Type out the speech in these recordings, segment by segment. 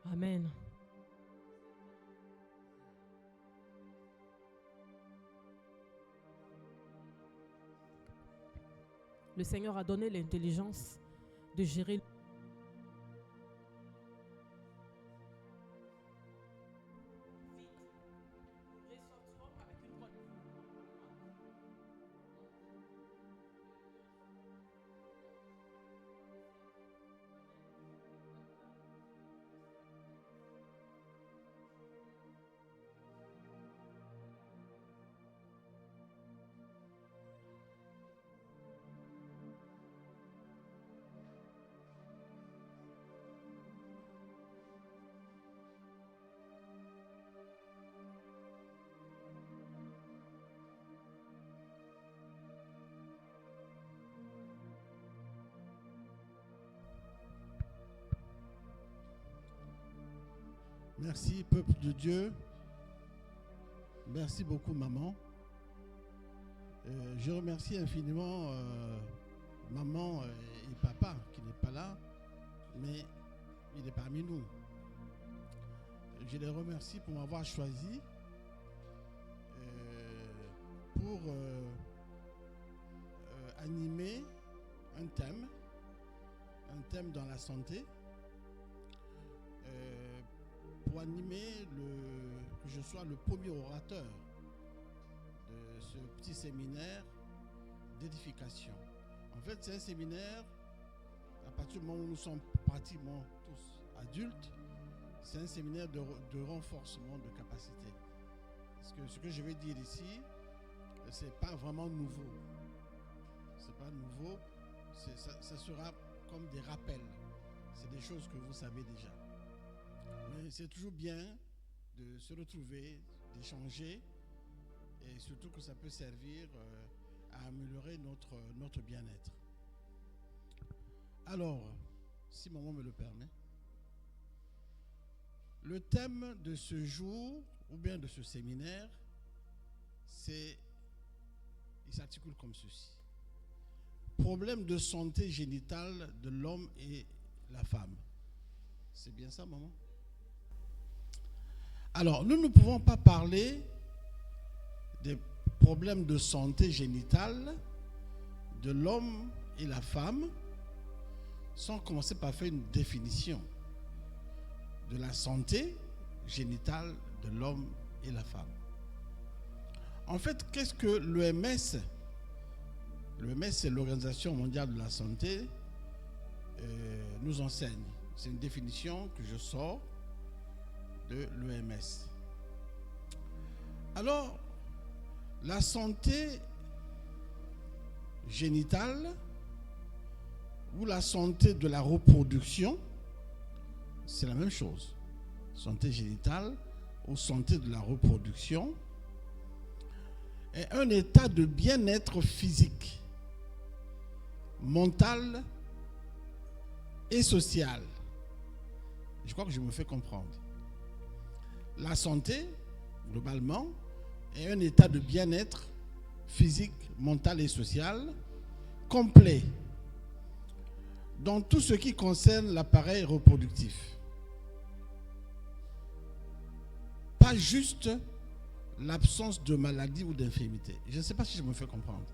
Amen. Le Seigneur a donné l'intelligence de gérer. Merci, peuple de Dieu. Merci beaucoup, maman. Je remercie infiniment maman et papa qui n'est pas là, mais il est parmi nous. Je les remercie pour m'avoir choisi pour animer un thème dans la santé. Pour animer que je sois le premier orateur de ce petit séminaire d'édification. En fait, c'est un séminaire, à partir du moment où nous sommes pratiquement tous adultes, c'est un séminaire de renforcement de capacité. Parce que ce que je vais dire ici, c'est pas vraiment nouveau. C'est pas nouveau, ça sera comme des rappels. C'est des choses que vous savez déjà. Mais c'est toujours bien de se retrouver, d'échanger, et surtout que ça peut servir à améliorer notre bien-être. Alors, si maman me le permet, le thème de ce jour, ou bien de ce séminaire, il s'articule comme ceci. Problème de santé génitale de l'homme et la femme. C'est bien ça, maman? Alors, nous ne pouvons pas parler des problèmes de santé génitale de l'homme et la femme sans commencer par faire une définition de la santé génitale de l'homme et la femme. En fait, qu'est-ce que l'OMS, l'OMS, c'est l'Organisation mondiale de la santé, nous enseigne? C'est une définition que je sors de l'OMS. Alors, la santé génitale ou la santé de la reproduction, c'est la même chose. Santé génitale ou santé de la reproduction est un état de bien-être physique, mental et social. Je crois que je me fais comprendre. La santé, globalement, est un état de bien-être physique, mental et social complet dans tout ce qui concerne l'appareil reproductif. Pas juste l'absence de maladie ou d'infirmité. Je ne sais pas si je me fais comprendre.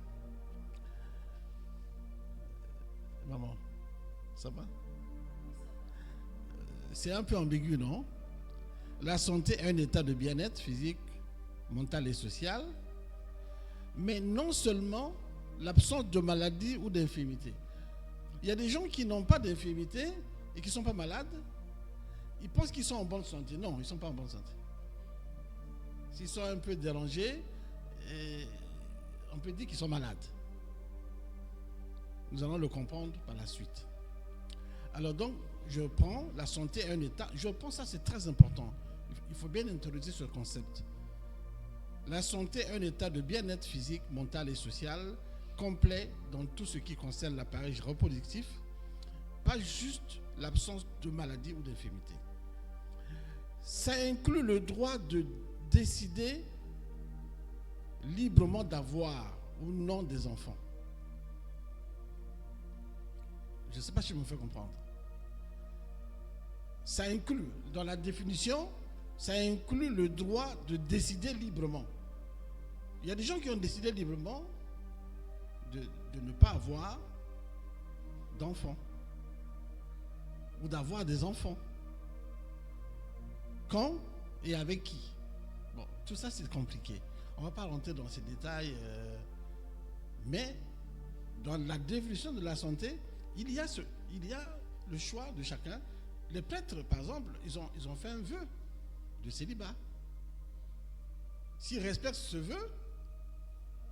Maman, ça va? C'est un peu ambigu, non? La santé est un état de bien-être physique, mental et social, mais non seulement l'absence de maladie ou d'infirmité. Il y a des gens qui n'ont pas d'infirmité et qui ne sont pas malades. Ils pensent qu'ils sont en bonne santé. Non, ils ne sont pas en bonne santé. S'ils sont un peu dérangés, on peut dire qu'ils sont malades. Nous allons le comprendre par la suite. Alors donc, je prends la santé est un état. Je pense que ça c'est très important. Il faut bien introduire ce concept. La santé est un état de bien-être physique, mental et social complet dans tout ce qui concerne l'appareil reproductif, pas juste l'absence de maladie ou d'infirmité. Ça inclut le droit de décider librement d'avoir ou non des enfants. Je ne sais pas si je me fais comprendre. ça inclut, dans la définition, ça inclut le droit de décider librement. Il y a des gens qui ont décidé librement de ne pas avoir d'enfants ou d'avoir des enfants. Quand et avec qui? Bon, tout ça c'est compliqué. On ne va pas rentrer dans ces détails, mais dans la définition de la santé, il y a le choix de chacun. Les prêtres, par exemple, ils ont fait un vœu de célibat. S'ils respectent ce vœu,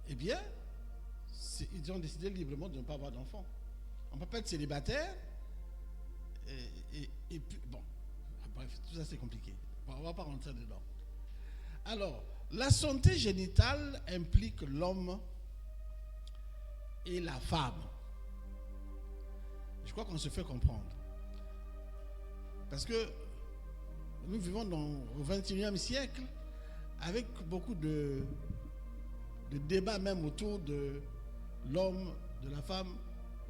eh bien, ils ont décidé librement de ne pas avoir d'enfants. On ne peut pas être célibataire et puis, bon, bref, tout ça c'est compliqué. Bon, on ne va pas rentrer dedans. Alors, la santé génitale implique l'homme et la femme. Je crois qu'on se fait comprendre. Parce que nous vivons au XXIe siècle avec beaucoup de débats même autour de l'homme, de la femme.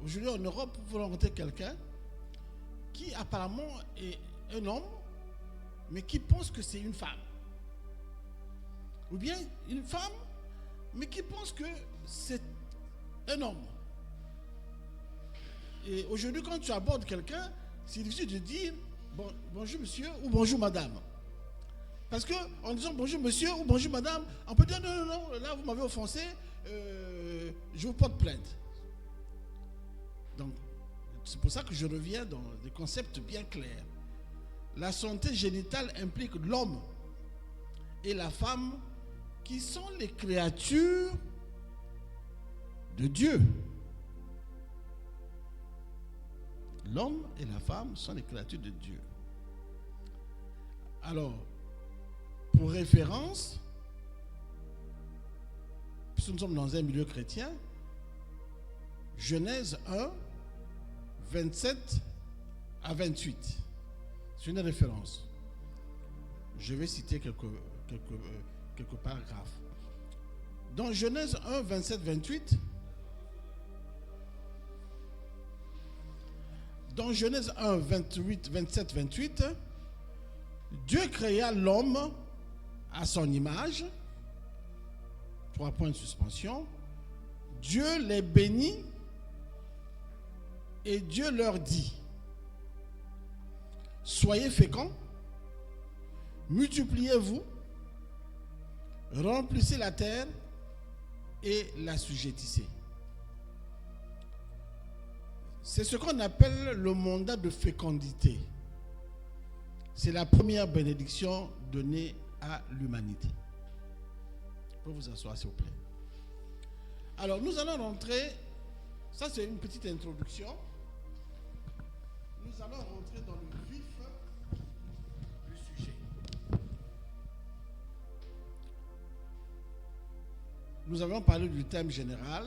Aujourd'hui en Europe, vous rencontrez quelqu'un qui apparemment est un homme, mais qui pense que c'est une femme. Ou bien une femme, mais qui pense que c'est un homme. Et aujourd'hui, quand tu abordes quelqu'un, c'est difficile de dire bonjour monsieur ou bonjour madame. Parce qu'en disant bonjour monsieur ou bonjour madame, on peut dire non, là vous m'avez offensé, je vous porte plainte. Donc, c'est pour ça que je reviens dans des concepts bien clairs. La santé génitale implique l'homme et la femme qui sont les créatures de Dieu. L'homme et la femme sont les créatures de Dieu. Alors, pour référence, puisque nous sommes dans un milieu chrétien, Genèse 1, 27 à 28. C'est une référence. Je vais citer quelques paragraphes. Dans Genèse 1, 27, 28, dans Genèse 1, 28, 27, 28, Dieu créa l'homme à son image. 3 points de suspension. Dieu les bénit et Dieu leur dit: soyez féconds, multipliez-vous, remplissez la terre et l'assujettissez. C'est ce qu'on appelle le mandat de fécondité. C'est la première bénédiction donnée à l'humanité. Vous pouvez vous asseoir s'il vous plaît. Alors nous allons rentrer, ça c'est une petite introduction. Nous allons rentrer dans le vif du sujet. Nous avons parlé du thème général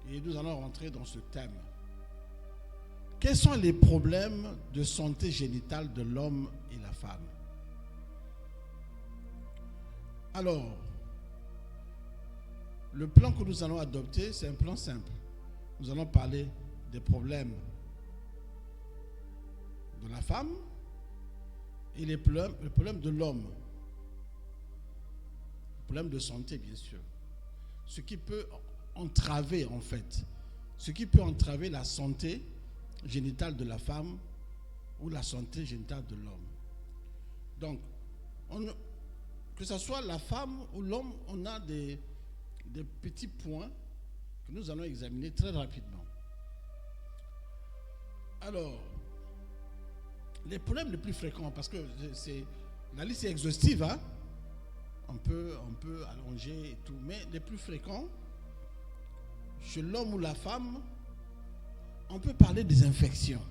et nous allons rentrer dans ce thème. Quels sont les problèmes de santé génitale de l'homme et la femme? Alors, le plan que nous allons adopter, c'est un plan simple. Nous allons parler des problèmes de la femme et les problèmes de l'homme. Les problèmes de santé, bien sûr. Ce qui peut entraver, en fait, ce qui peut entraver la santé génitale de la femme ou la santé génitale de l'homme. Donc, que ce soit la femme ou l'homme, on a des petits points que nous allons examiner très rapidement. Alors, les problèmes les plus fréquents, parce que la liste est exhaustive, hein? On peut allonger et tout, mais les plus fréquents, chez l'homme ou la femme, on peut parler des infections.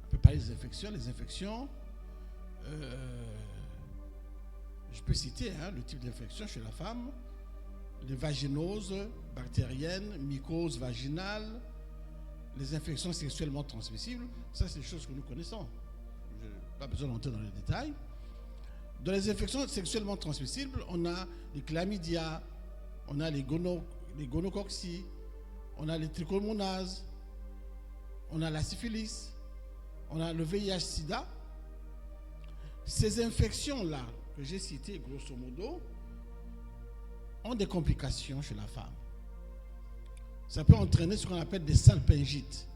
On peut parler des infections. Les infections, je peux citer le type d'infection chez la femme: les vaginoses bactériennes, mycoses vaginales, les infections sexuellement transmissibles. Ça, c'est des choses que nous connaissons. Je n'ai pas besoin d'entrer dans les détails. Dans les infections sexuellement transmissibles, on a les chlamydia, on a les gonococci, on a les trichomonases, on a la syphilis, on a le VIH-Sida. Ces infections-là que j'ai citées, grosso modo, ont des complications chez la femme. Ça peut entraîner ce qu'on appelle des salpingites.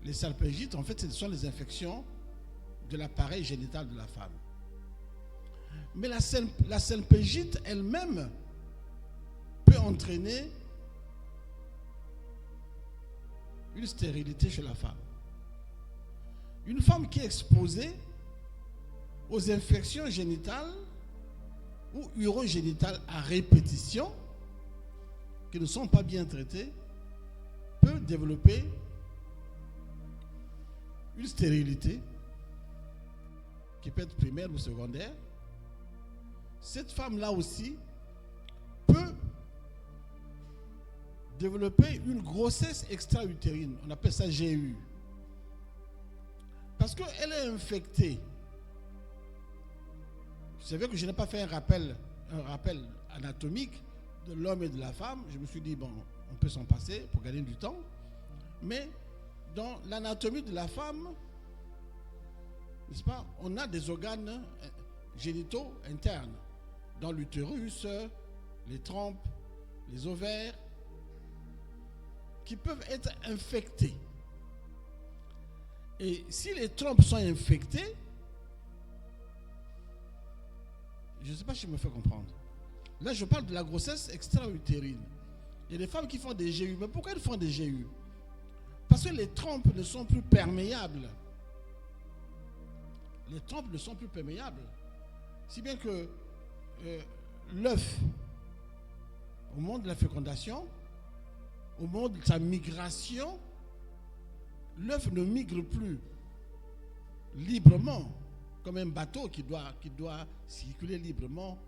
Les salpingites, en fait, ce sont les infections de l'appareil génital de la femme. Mais la salpingite elle-même peut entraîner une stérilité chez la femme. Une femme qui est exposée aux infections génitales ou urogénitales à répétition, qui ne sont pas bien traitées, peut développer une stérilité qui peut être primaire ou secondaire. Cette femme-là aussi peut développer une grossesse extra-utérine. On appelle ça GU. Parce qu'elle est infectée. Vous savez que je n'ai pas fait un rappel anatomique de l'homme et de la femme. Je me suis dit, bon, on peut s'en passer pour gagner du temps. Mais dans l'anatomie de la femme, n'est-ce pas, on a des organes génitaux internes. Dans l'utérus, les trompes, les ovaires, qui peuvent être infectés. Et si les trompes sont infectées, je ne sais pas si je me fais comprendre. Là, je parle de la grossesse extra-utérine. Il y a des femmes qui font des GU. Mais pourquoi elles font des GU? Parce que les trompes ne sont plus perméables. Les trompes ne sont plus perméables. Si bien que l'œuf, au moment de la fécondation, au moment de sa migration, l'œuf ne migre plus librement, comme un bateau qui doit circuler librement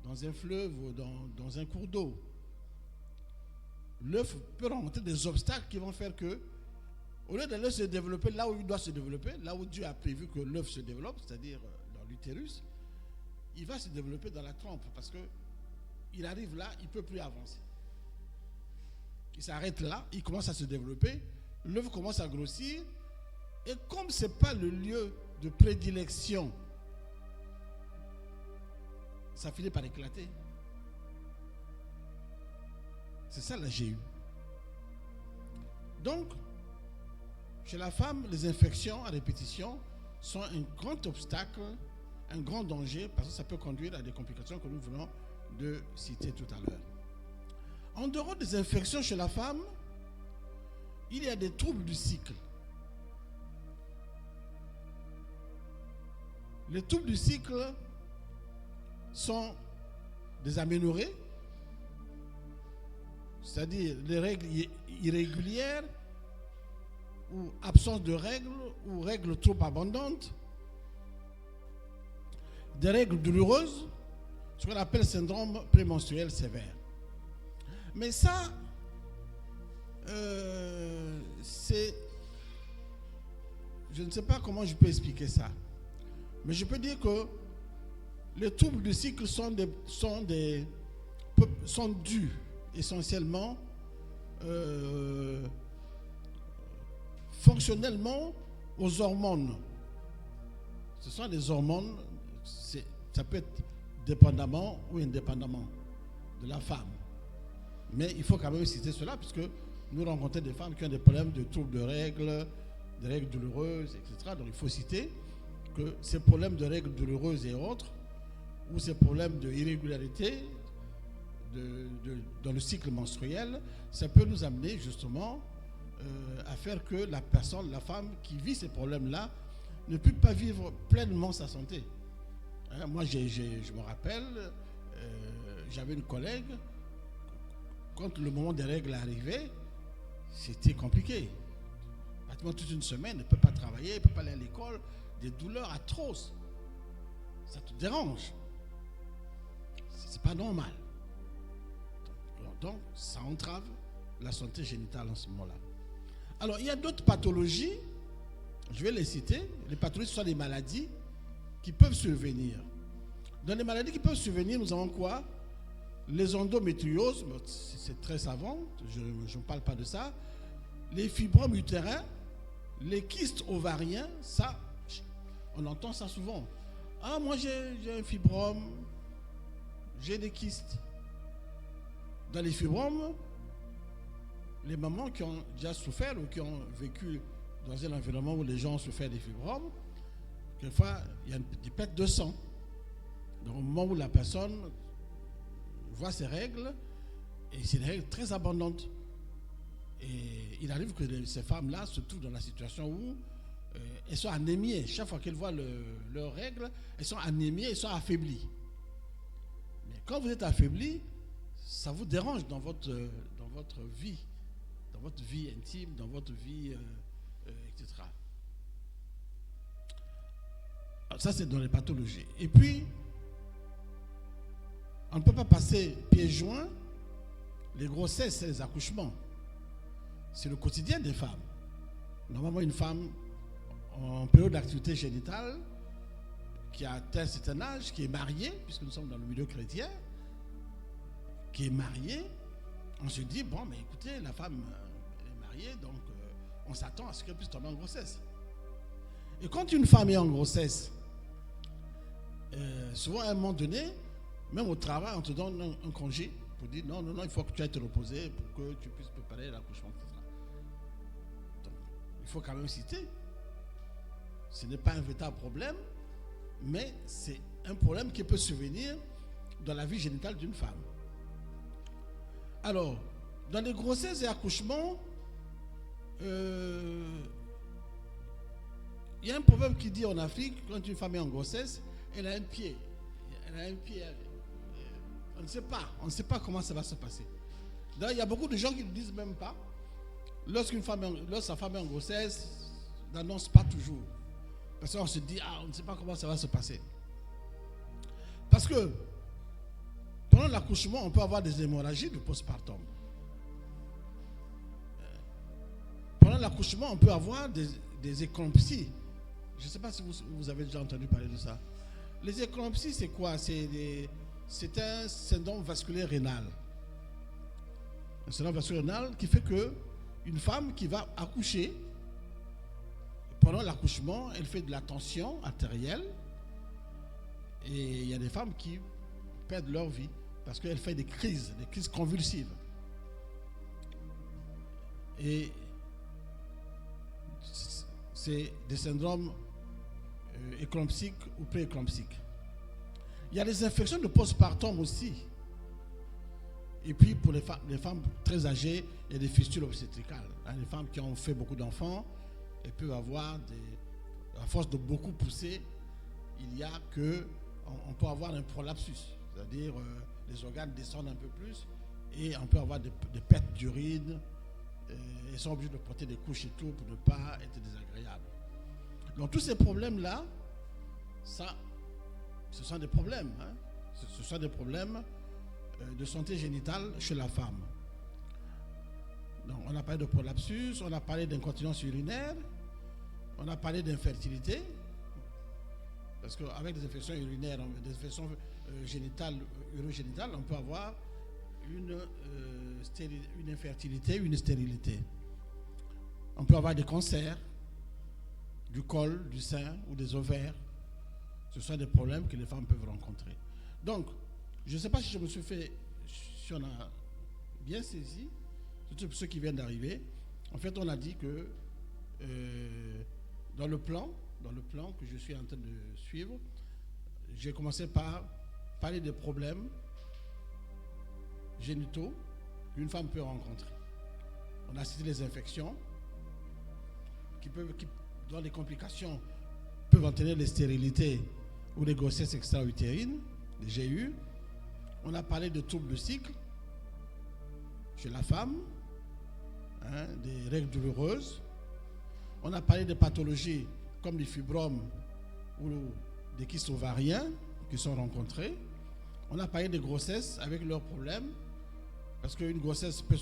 dans un fleuve ou dans un cours d'eau. L'œuf peut rencontrer des obstacles qui vont faire que, au lieu de l'œuf se développer là où il doit se développer, là où Dieu a prévu que l'œuf se développe, c'est-à-dire dans l'utérus, il va se développer dans la trompe parce que il arrive là, il ne peut plus avancer. Il s'arrête là, il commence à se développer, l'œuf commence à grossir, et comme ce n'est pas le lieu de prédilection, ça finit par éclater. C'est ça la GU. Donc, chez la femme, les infections à répétition sont un grand obstacle, un grand danger, parce que ça peut conduire à des complications que nous venons de citer tout à l'heure. En dehors des infections chez la femme, il y a des troubles du cycle. Les troubles du cycle sont des aménorrhées, c'est-à-dire les règles irrégulières, ou absence de règles, ou règles trop abondantes, des règles douloureuses, ce qu'on appelle syndrome prémenstruel sévère. Mais ça, c'est... Je ne sais pas comment je peux expliquer ça. Mais je peux dire que les troubles du cycle sont dus essentiellement fonctionnellement aux hormones. Ce sont des hormones, ça peut être dépendamment ou indépendamment de la femme. Mais il faut quand même citer cela, puisque nous rencontrons des femmes qui ont des problèmes de troubles de règles, des règles douloureuses, etc. Donc il faut citer que ces problèmes de règles douloureuses et autres, ou ces problèmes d'irrégularité dans le cycle menstruel, ça peut nous amener justement à faire que la personne, la femme qui vit ces problèmes-là, ne peut pas vivre pleinement sa santé. Moi, je me rappelle, j'avais une collègue, quand le moment des règles arrivait, c'était compliqué. Pratiquement toute une semaine, elle ne peut pas travailler, elle ne peut pas aller à l'école, des douleurs atroces. Ça te dérange. C'est pas normal. Donc, ça entrave la santé génitale en ce moment-là. Alors, il y a d'autres pathologies, je vais les citer. Les pathologies, ce sont des maladies qui peuvent survenir. Dans les maladies qui peuvent survenir, nous avons quoi? Les endométrioses, c'est très savant, je ne parle pas de ça. Les fibromes utérins, Les kystes ovariens, ça, on entend ça souvent. Ah, moi j'ai un fibrome, j'ai des kystes. Dans les fibromes, les mamans qui ont déjà souffert ou qui ont vécu dans un environnement où les gens ont souffert des fibromes, quelquefois, il y a des pertes de sang. Donc, au moment où la personne voit ses règles, et c'est des règles très abondantes. Et il arrive que ces femmes-là se trouvent dans la situation où elles sont anémiées. Chaque fois qu'elles voient leurs règles, elles sont anémiées, elles sont affaiblies. Mais quand vous êtes affaibli, ça vous dérange dans votre vie intime, dans votre vie, etc. Alors ça, c'est dans les pathologies. Et puis, on ne peut pas passer pieds joints les grossesses et les accouchements. C'est le quotidien des femmes. Normalement, une femme en période d'activité génitale, qui a atteint un certain âge, qui est mariée, puisque nous sommes dans le milieu chrétien, qui est mariée, on se dit, bon, mais écoutez, la femme est mariée, donc on s'attend à ce qu'elle puisse tomber en grossesse. Et quand une femme est en grossesse, souvent à un moment donné, même au travail, on te donne un congé pour dire, non, il faut que tu ailles te reposer pour que tu puisses préparer l'accouchement, etc. Donc, il faut quand même citer. Ce n'est pas un véritable problème, mais c'est un problème qui peut survenir dans la vie génitale d'une femme. Alors, dans les grossesses et accouchements, il y a un proverbe qui dit en Afrique, quand une femme est en grossesse, elle a un pied. On ne sait pas comment ça va se passer. D'ailleurs, il y a beaucoup de gens qui ne disent même pas. Lorsque sa femme est en grossesse, n'annonce pas toujours. Parce qu'on se dit, on ne sait pas comment ça va se passer. Parce que pendant l'accouchement, on peut avoir des hémorragies de postpartum. Pendant l'accouchement, on peut avoir des éclampsies. Je ne sais pas si vous avez déjà entendu parler de ça. Les éclampsies, c'est quoi? C'est un syndrome vasculaire rénal. Un syndrome vasculaire rénal qui fait que une femme qui va accoucher, pendant l'accouchement, elle fait de la tension artérielle. Et il y a des femmes qui perdent leur vie parce qu'elle fait des crises convulsives. Et c'est des syndromes éclampsiques ou pré-éclampsiques. Il y a des infections de postpartum aussi. Et puis pour les femmes très âgées, il y a des fistules obstétricales. Les femmes qui ont fait beaucoup d'enfants, elles peuvent avoir à force de beaucoup pousser, on peut avoir un prolapsus. C'est-à-dire les organes descendent un peu plus et on peut avoir des pertes d'urine. Elles sont obligées de porter des couches et tout pour ne pas être désagréables. Donc tous ces problèmes-là, ce sont des problèmes. Ce sont des problèmes de santé génitale chez la femme. Donc on a parlé de prolapsus, on a parlé d'incontinence urinaire, on a parlé d'infertilité. Parce qu'avec des infections urinaires, des infections urogénitales, on peut avoir une infertilité, une stérilité. On peut avoir des cancers du col, du sein ou des ovaires. Ce sont des problèmes que les femmes peuvent rencontrer. Donc, je ne sais pas si si on a bien saisi, surtout pour ceux qui viennent d'arriver. En fait, on a dit que dans le plan que je suis en train de suivre, j'ai commencé par parler des problèmes génitaux qu'une femme peut rencontrer. On a cité les infections dont les complications peuvent entraîner les stérilités ou les grossesses extra-utérines, les GU. On a parlé de troubles de cycle chez la femme, des règles douloureuses. On a parlé de pathologies comme les fibromes ou des kystes ovariens qui sont rencontrés. On a parlé des grossesses avec leurs problèmes, parce qu'une grossesse peut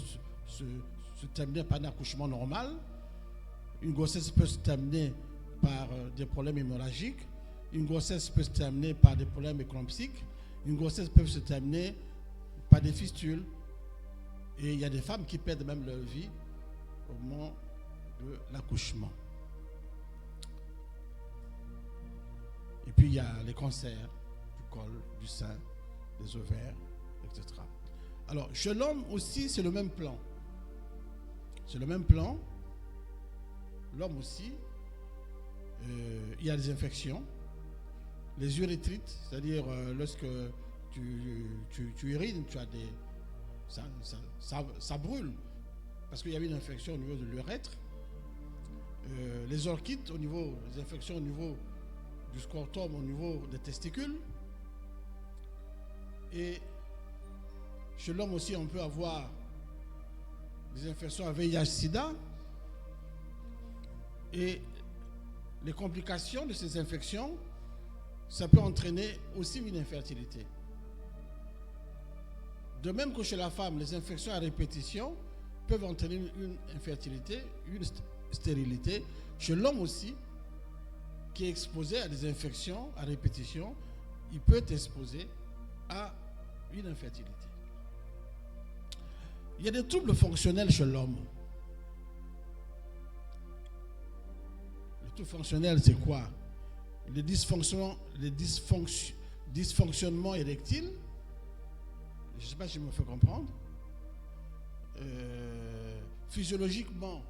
se terminer par un accouchement normal. Une grossesse peut se terminer par des problèmes hémorragiques. Une grossesse peut se terminer par des problèmes éclampsiques. Une grossesse peut se terminer par des fistules. Et il y a des femmes qui perdent même leur vie au moment de l'accouchement. a les cancers du col, du sein, des ovaires, etc. Alors, chez l'homme aussi, c'est le même plan. C'est le même plan. L'homme aussi, il y a des infections. Les urétrites, c'est-à-dire lorsque tu urines, tu as des... Ça brûle, parce qu'il y a une infection au niveau de l'urètre. Les orchites, les infections au niveau du scrotum, au niveau des testicules. Et chez l'homme aussi, on peut avoir des infections à VIH-Sida. Et les complications de ces infections, ça peut entraîner aussi une infertilité. De même que chez la femme, les infections à répétition peuvent entraîner une infertilité, une stérilité. Chez l'homme aussi, qui est exposé à des infections à répétition, il peut être exposé à une infertilité. Il y a des troubles fonctionnels chez l'homme. Le trouble fonctionnel, c'est quoi? Les dysfonctionnements érectiles. Je ne sais pas si je me fais comprendre. Physiologiquement,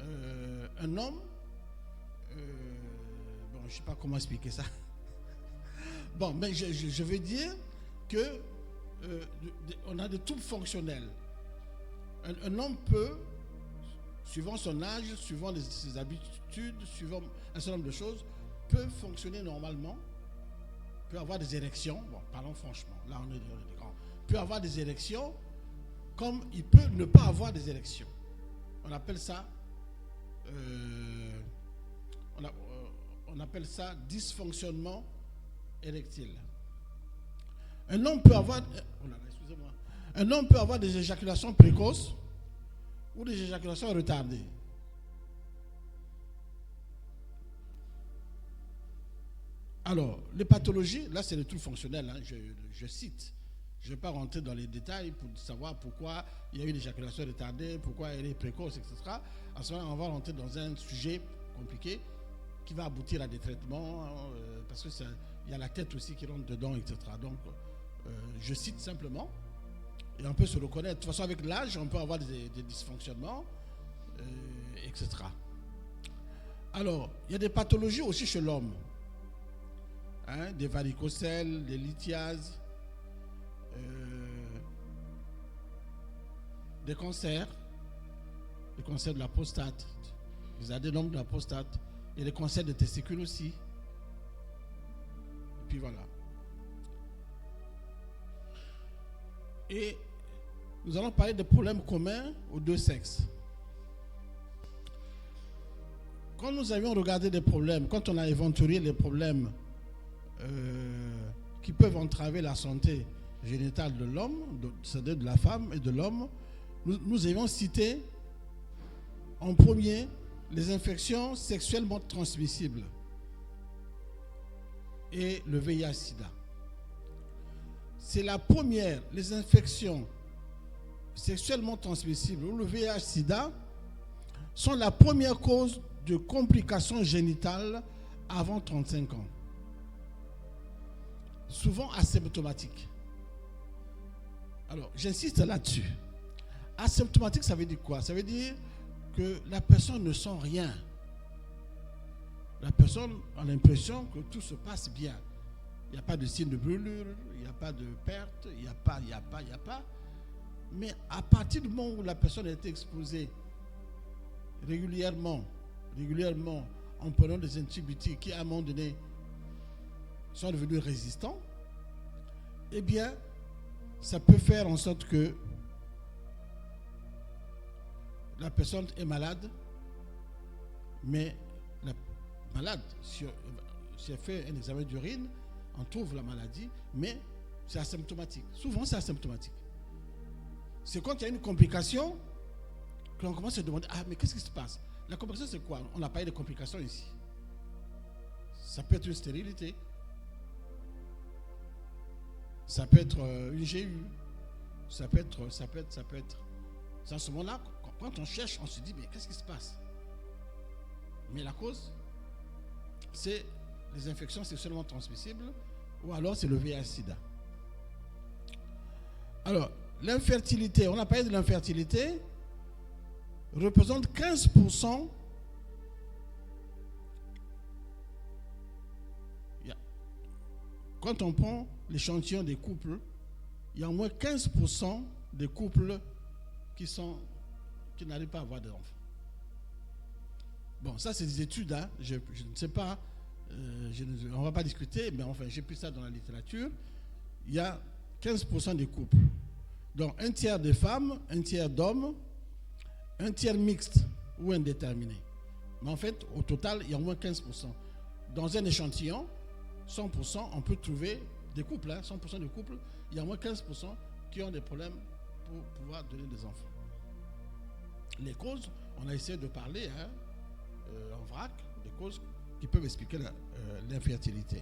un homme, bon, je ne sais pas comment expliquer ça. Bon, mais je veux dire que on a des troubles fonctionnels. Un homme peut, suivant son âge, suivant ses habitudes, suivant un certain nombre de choses, peut fonctionner normalement, peut avoir des érections. Bon, parlons franchement, là on est grands. Peut avoir des érections, comme il peut ne pas avoir des érections. On appelle ça dysfonctionnement érectile. Un homme peut avoir des éjaculations précoces ou des éjaculations retardées. Alors, les pathologies, là c'est le trouble fonctionnel, hein, je cite. Je ne vais pas rentrer dans les détails pour savoir pourquoi il y a une éjaculation retardée, pourquoi elle est précoce, etc. En ce moment, on va rentrer dans un sujet compliqué qui va aboutir à des traitements, parce qu'il y a la tête aussi qui rentre dedans, etc. Donc, je cite simplement, et on peut se reconnaître. De toute façon, avec l'âge, on peut avoir des dysfonctionnements, etc. Alors, il y a des pathologies aussi chez l'homme. Hein, des varicocèles, des lithiases, des cancers de la prostate, des adénomes de la prostate, et les cancers des testicules aussi. Et puis voilà. Et nous allons parler des problèmes communs aux deux sexes. Quand nous avions regardé des problèmes, quand on a éventué les problèmes qui peuvent entraver la santé génitale de l'homme, c'est-à-dire de la femme et de l'homme, nous avions cité en premier les infections sexuellement transmissibles et le VIH-Sida. C'est la première, les infections sexuellement transmissibles ou le VIH-Sida sont la première cause de complications génitales avant 35 ans. Souvent asymptomatiques. Alors, j'insiste là-dessus. Asymptomatique, ça veut dire quoi? Ça veut dire que la personne ne sent rien. La personne a l'impression que tout se passe bien. Il n'y a pas de signe de brûlure, il n'y a pas de perte, il n'y a pas. Mais à partir du moment où la personne a été exposée régulièrement, en prenant des antibiotiques qui, à un moment donné, sont devenus résistants, eh bien, ça peut faire en sorte que la personne est malade, mais la malade, si elle fait un examen d'urine, on trouve la maladie, mais c'est asymptomatique. Souvent, c'est asymptomatique. C'est quand il y a une complication qu'on commence à se demander, ah, mais qu'est-ce qui se passe? La complication, c'est quoi? On n'a pas eu de complications ici. Ça peut être une stérilité. Ça peut être une GU. Ça peut être. C'est à ce moment-là, quand on cherche, on se dit, mais qu'est-ce qui se passe? Mais la cause, c'est les infections sexuellement transmissibles, ou alors c'est le VIH-Sida. Alors, l'infertilité, on a parlé de l'infertilité, représente 15%. Quand on prend l'échantillon des couples, il y a au moins 15% des couples qui n'arrivent pas à avoir d'enfants. Bon, ça c'est des études, hein. Je ne sais pas, on ne va pas discuter, mais enfin j'ai pris ça dans la littérature. Il y a 15% des couples. Donc un tiers des femmes, un tiers d'hommes, un tiers mixte ou indéterminé. Mais en fait, au total, il y a au moins 15%. Dans un échantillon, 100%, on peut trouver des couples, 100% de couples, il y a au moins 15% qui ont des problèmes pour pouvoir donner des enfants. Les causes, on a essayé de parler en vrac, des causes qui peuvent expliquer l'infertilité.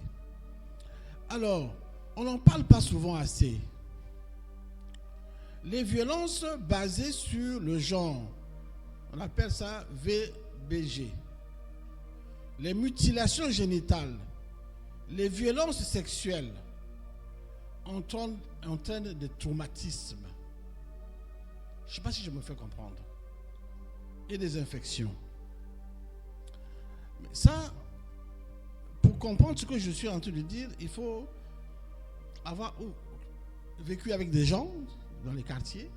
Alors, on n'en parle pas souvent assez. Les violences basées sur le genre, on appelle ça VBG. Les mutilations génitales, les violences sexuelles entraînent des traumatismes. Je ne sais pas si je me fais comprendre. Et des infections. Mais ça, pour comprendre ce que je suis en train de dire, il faut avoir vécu avec des gens dans les quartiers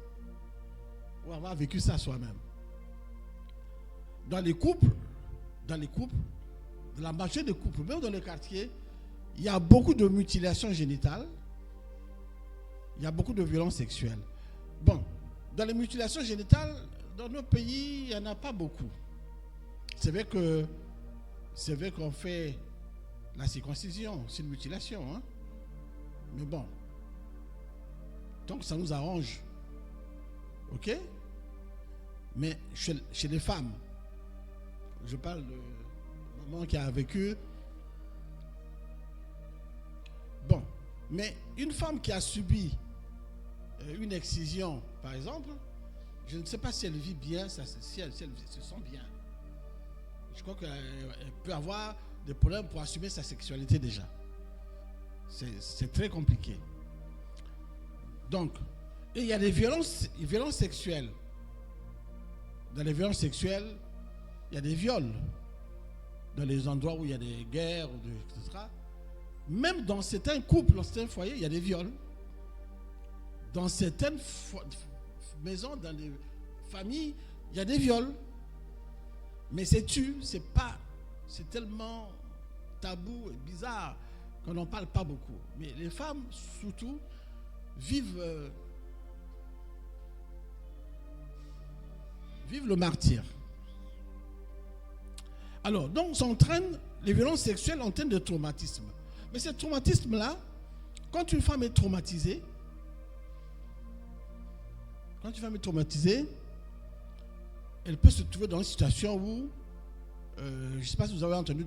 ou avoir vécu ça soi-même. Dans les couples, dans la majorité des couples, même dans les quartiers, il y a beaucoup de mutilations génitales, il y a beaucoup de violences sexuelles. Bon, dans les mutilations génitales, dans nos pays, il n'y en a pas beaucoup. C'est vrai qu'on fait la circoncision, c'est une mutilation, hein? Mais bon, donc ça nous arrange, ok? Mais chez les femmes, je parle de maman qui a vécu. Bon, mais une femme qui a subi une excision, par exemple, je ne sais pas si elle vit bien, si elle se sent bien. Je crois qu'elle peut avoir des problèmes pour assumer sa sexualité déjà. C'est très compliqué. Donc, et il y a des violences sexuelles. Dans les violences sexuelles, il y a des viols. Dans les endroits où il y a des guerres, etc. Même dans certains couples, dans certains foyers, il y a des viols. Dans certaines maisons, dans les familles, il y a des viols. Mais c'est tellement tabou et bizarre qu'on n'en parle pas beaucoup. Mais les femmes, surtout, vivent le martyre. Alors, donc, les violences sexuelles entraînent des traumatismes. Mais ces traumatismes-là, quand une femme est traumatisée, elle peut se trouver dans une situation où, je ne sais pas si vous avez entendu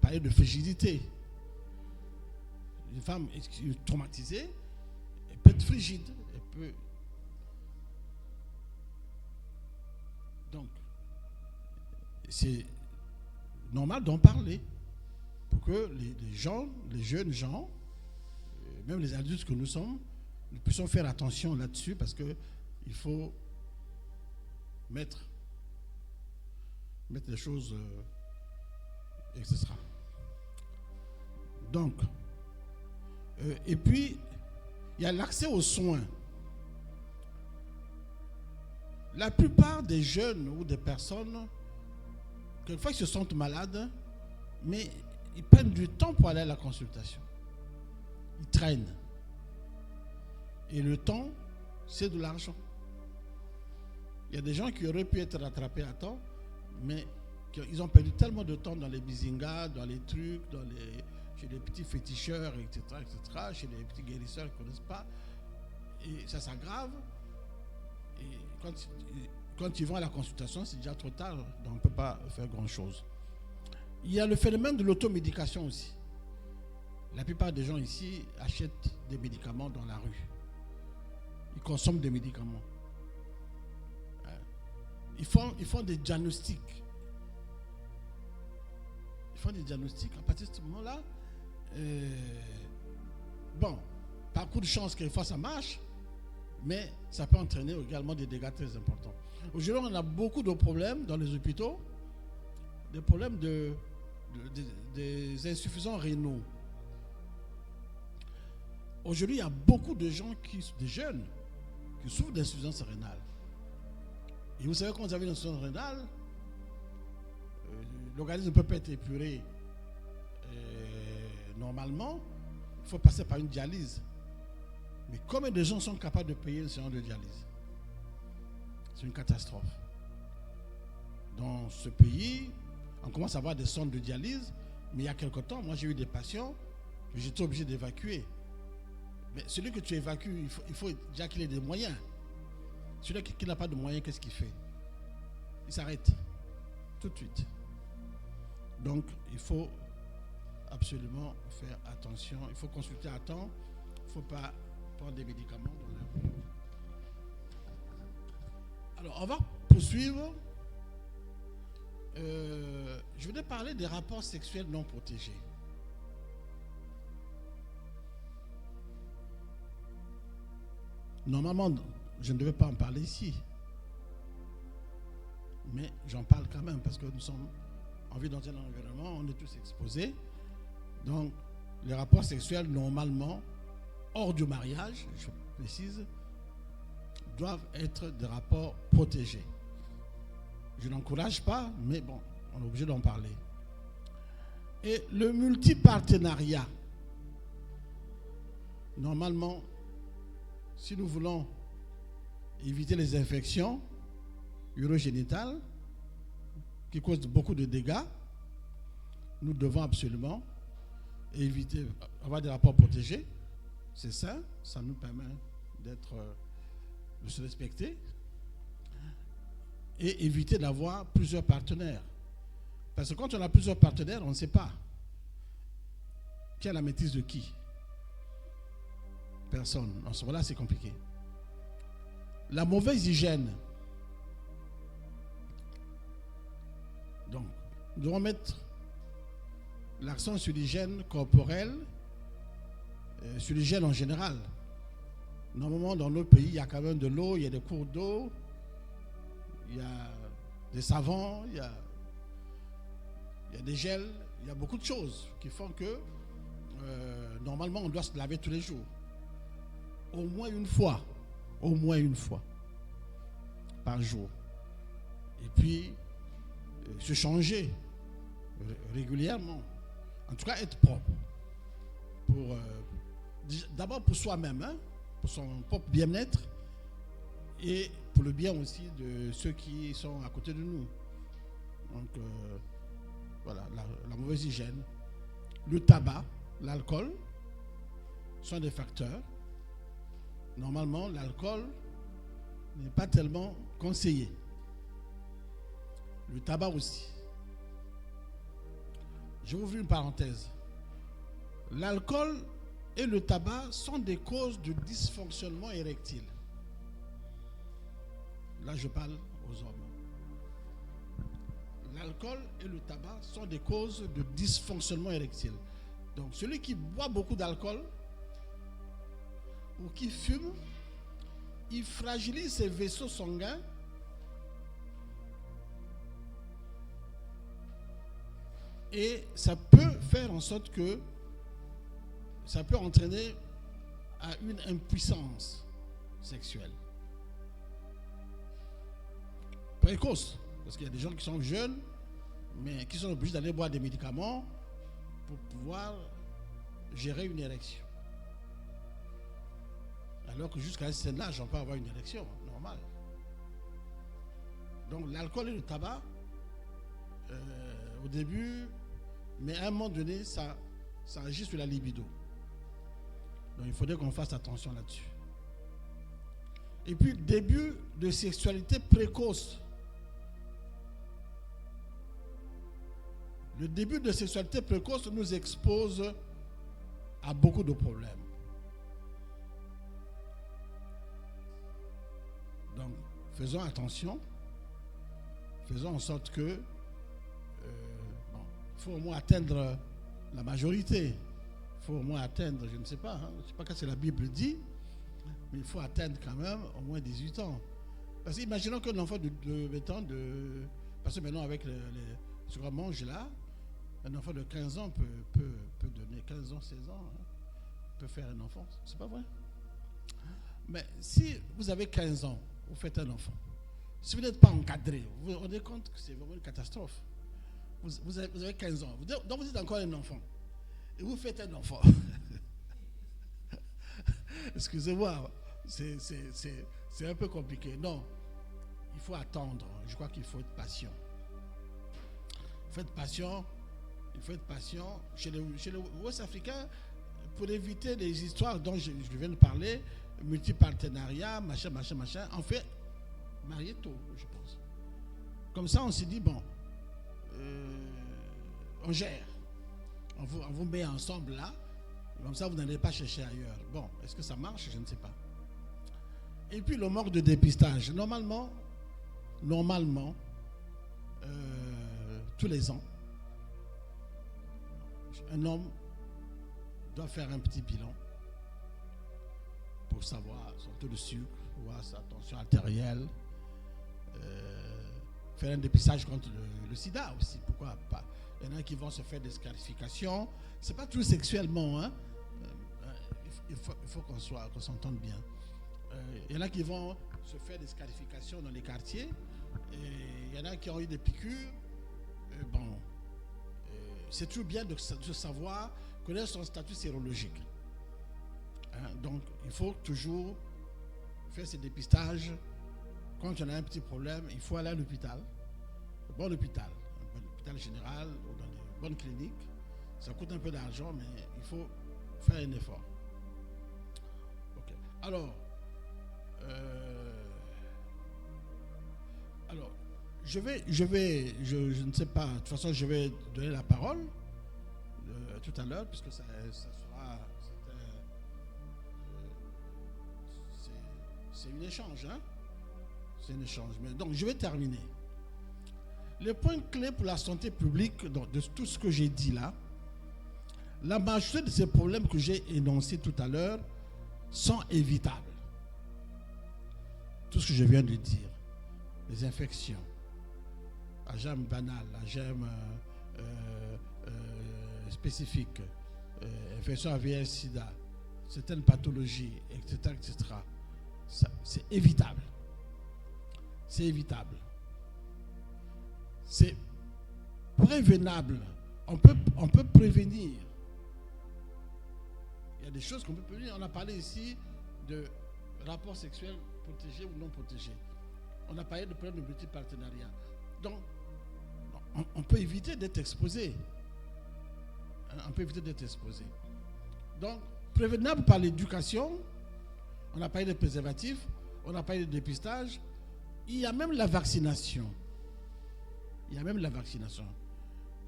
parler de frigidité. Une femme est traumatisée, elle peut être frigide, Donc, c'est normal d'en parler pour que les jeunes gens, même les adultes que nous sommes, nous puissions faire attention là-dessus parce qu'il faut mettre les choses, etc. Donc, et puis, il y a l'accès aux soins. La plupart des jeunes ou des personnes, quelquefois ils se sentent malades, mais ils prennent du temps pour aller à la consultation. Ils traînent. Et le temps, c'est de l'argent. Il y a des gens qui auraient pu être rattrapés à temps, mais ils ont perdu tellement de temps dans les bizingas, dans les trucs, chez les petits féticheurs, etc., chez les petits guérisseurs qui ne connaissent pas. Et ça s'aggrave. Et quand ils vont à la consultation, c'est déjà trop tard, donc on ne peut pas faire grand-chose. Il y a le phénomène de l'automédication aussi. La plupart des gens ici achètent des médicaments dans la rue. Ils consomment des médicaments. Ils font des diagnostics. font des diagnostics. À partir de ce moment-là, bon, par coup de chance, quelquefois ça marche, mais ça peut entraîner également des dégâts très importants. Aujourd'hui, on a beaucoup de problèmes dans les hôpitaux, des problèmes des insuffisants rénaux. Aujourd'hui, il y a beaucoup de gens, des jeunes, qui souffrent d'insuffisance rénale. Et vous savez, quand vous avez une insuffisance rénale, l'organisme ne peut pas être épuré normalement. Il faut passer par une dialyse. Mais combien de gens sont capables de payer une séance de dialyse? C'est une catastrophe. Dans ce pays, on commence à avoir des centres de dialyse, mais il y a quelque temps, moi j'ai eu des patients que j'étais obligé d'évacuer. Mais celui que tu évacues, il faut déjà qu'il ait des moyens. Celui qui n'a pas de moyens, qu'est-ce qu'il fait? Il s'arrête tout de suite. Donc, il faut absolument faire attention. Il faut consulter à temps. Il ne faut pas prendre des médicaments. Alors, on va poursuivre. Je voulais parler des rapports sexuels non protégés. Normalement, je ne devais pas en parler ici. Mais j'en parle quand même parce que nous sommes en vie dans un environnement, on est tous exposés. Donc, les rapports sexuels, normalement, hors du mariage, je précise, doivent être des rapports protégés. Je n'encourage pas, mais bon, on est obligé d'en parler. Et le multipartenariat, normalement, si nous voulons éviter les infections urogénitales qui causent beaucoup de dégâts, nous devons absolument éviter avoir des rapports protégés. C'est ça, ça nous permet de se respecter et éviter d'avoir plusieurs partenaires. Parce que quand on a plusieurs partenaires, on ne sait pas qui a la maîtrise de qui. Personne. En ce moment-là, c'est compliqué. La mauvaise hygiène. Donc, nous devons mettre l'accent sur l'hygiène corporelle, sur l'hygiène en général. Normalement, dans nos pays, il y a quand même de l'eau, il y a des cours d'eau, il y a des savons, il y a des gels, il y a beaucoup de choses qui font que normalement, on doit se laver tous les jours. Au moins une fois par jour. Et puis, se changer régulièrement. En tout cas, être propre. D'abord pour soi-même, hein, pour son propre bien-être et pour le bien aussi de ceux qui sont à côté de nous. Donc, voilà, la mauvaise hygiène, le tabac, l'alcool sont des facteurs. Normalement, l'alcool n'est pas tellement conseillé. Le tabac aussi. Je vais ouvrir une parenthèse. L'alcool et le tabac sont des causes de dysfonctionnement érectile. Là, je parle aux hommes. L'alcool et le tabac sont des causes de dysfonctionnement érectile. Donc, celui qui boit beaucoup d'alcool ou qui fume, il fragilise ses vaisseaux sanguins et ça peut faire en sorte que ça peut entraîner à une impuissance sexuelle précoce, parce qu'il y a des gens qui sont jeunes mais qui sont obligés d'aller boire des médicaments pour pouvoir gérer une érection. Alors que jusqu'à un certain âge, on peut avoir une érection normale. Donc l'alcool et le tabac, au début, mais à un moment donné, ça agit sur la libido. Donc il faudrait qu'on fasse attention là-dessus. Et puis, début de sexualité précoce. Le début de sexualité précoce nous expose à beaucoup de problèmes. Donc, faisons attention. Faisons en sorte que Il faut au moins atteindre la majorité. Il faut au moins atteindre, je ne sais pas, je ne sais pas ce que la Bible dit, mais il faut atteindre quand même au moins 18 ans. Parce que imaginons qu'un enfant parce que maintenant avec ce qu'on mange là, un enfant de 15 ans peut donner 15 ans, 16 ans, peut faire un enfant. C'est pas vrai? Mais si vous avez 15 ans, vous faites un enfant. Si vous n'êtes pas encadré, vous vous rendez compte que c'est vraiment une catastrophe. Vous avez 15 ans, donc vous êtes encore un enfant. Et vous faites un enfant. Excusez-moi, c'est un peu compliqué. Non, il faut attendre. Je crois qu'il faut être patient. Il faut être patient. Il faut être patient. Chez les Ouest africains, pour éviter les histoires dont je viens de parler, multipartenariat, machin, on fait marier tôt, je pense. Comme ça, on s'est dit, bon, on gère. On vous met ensemble là. Comme ça, vous n'allez pas chercher ailleurs. Bon, est-ce que ça marche? Je ne sais pas. Et puis, le manque de dépistage. Normalement, tous les ans, un homme doit faire un petit bilan pour savoir son taux de sucre, voir sa tension artérielle, faire un dépistage contre le sida aussi, pourquoi pas. Il y en a qui vont se faire des scarifications. C'est pas tout sexuellement, hein. Il faut qu'on s'entende bien. Il y en a qui vont se faire des scarifications dans les quartiers. Et il y en a qui ont eu des piqûres. C'est toujours bien de savoir, connaître son statut sérologique. Donc, il faut toujours faire ces dépistages. Quand on a un petit problème, il faut aller à l'hôpital. Un bon hôpital général ou dans les bonnes cliniques. Ça coûte un peu d'argent, mais il faut faire un effort. Okay. Alors, je ne sais pas. De toute façon, je vais donner la parole tout à l'heure, puisque ça sera. C'est un échange, hein? C'est un échange. Mais donc, je vais terminer. Les points clés pour la santé publique, de tout ce que j'ai dit là, la majorité de ces problèmes que j'ai énoncés tout à l'heure sont évitables. Tout ce que je viens de dire, les infections, la germe banale, la germe spécifique, infection à VIH-Sida, certaines pathologies, etc., c'est évitable. C'est évitable. C'est prévenable. On peut prévenir. Il y a des choses qu'on peut prévenir. On a parlé ici de rapports sexuels protégés ou non protégés. On a parlé de problèmes de multipartenariat. Donc, on peut éviter d'être exposé. On peut éviter d'être exposé. Donc, prévenable par l'éducation. On a parlé de préservatifs. On a parlé de dépistage. Il y a même la vaccination.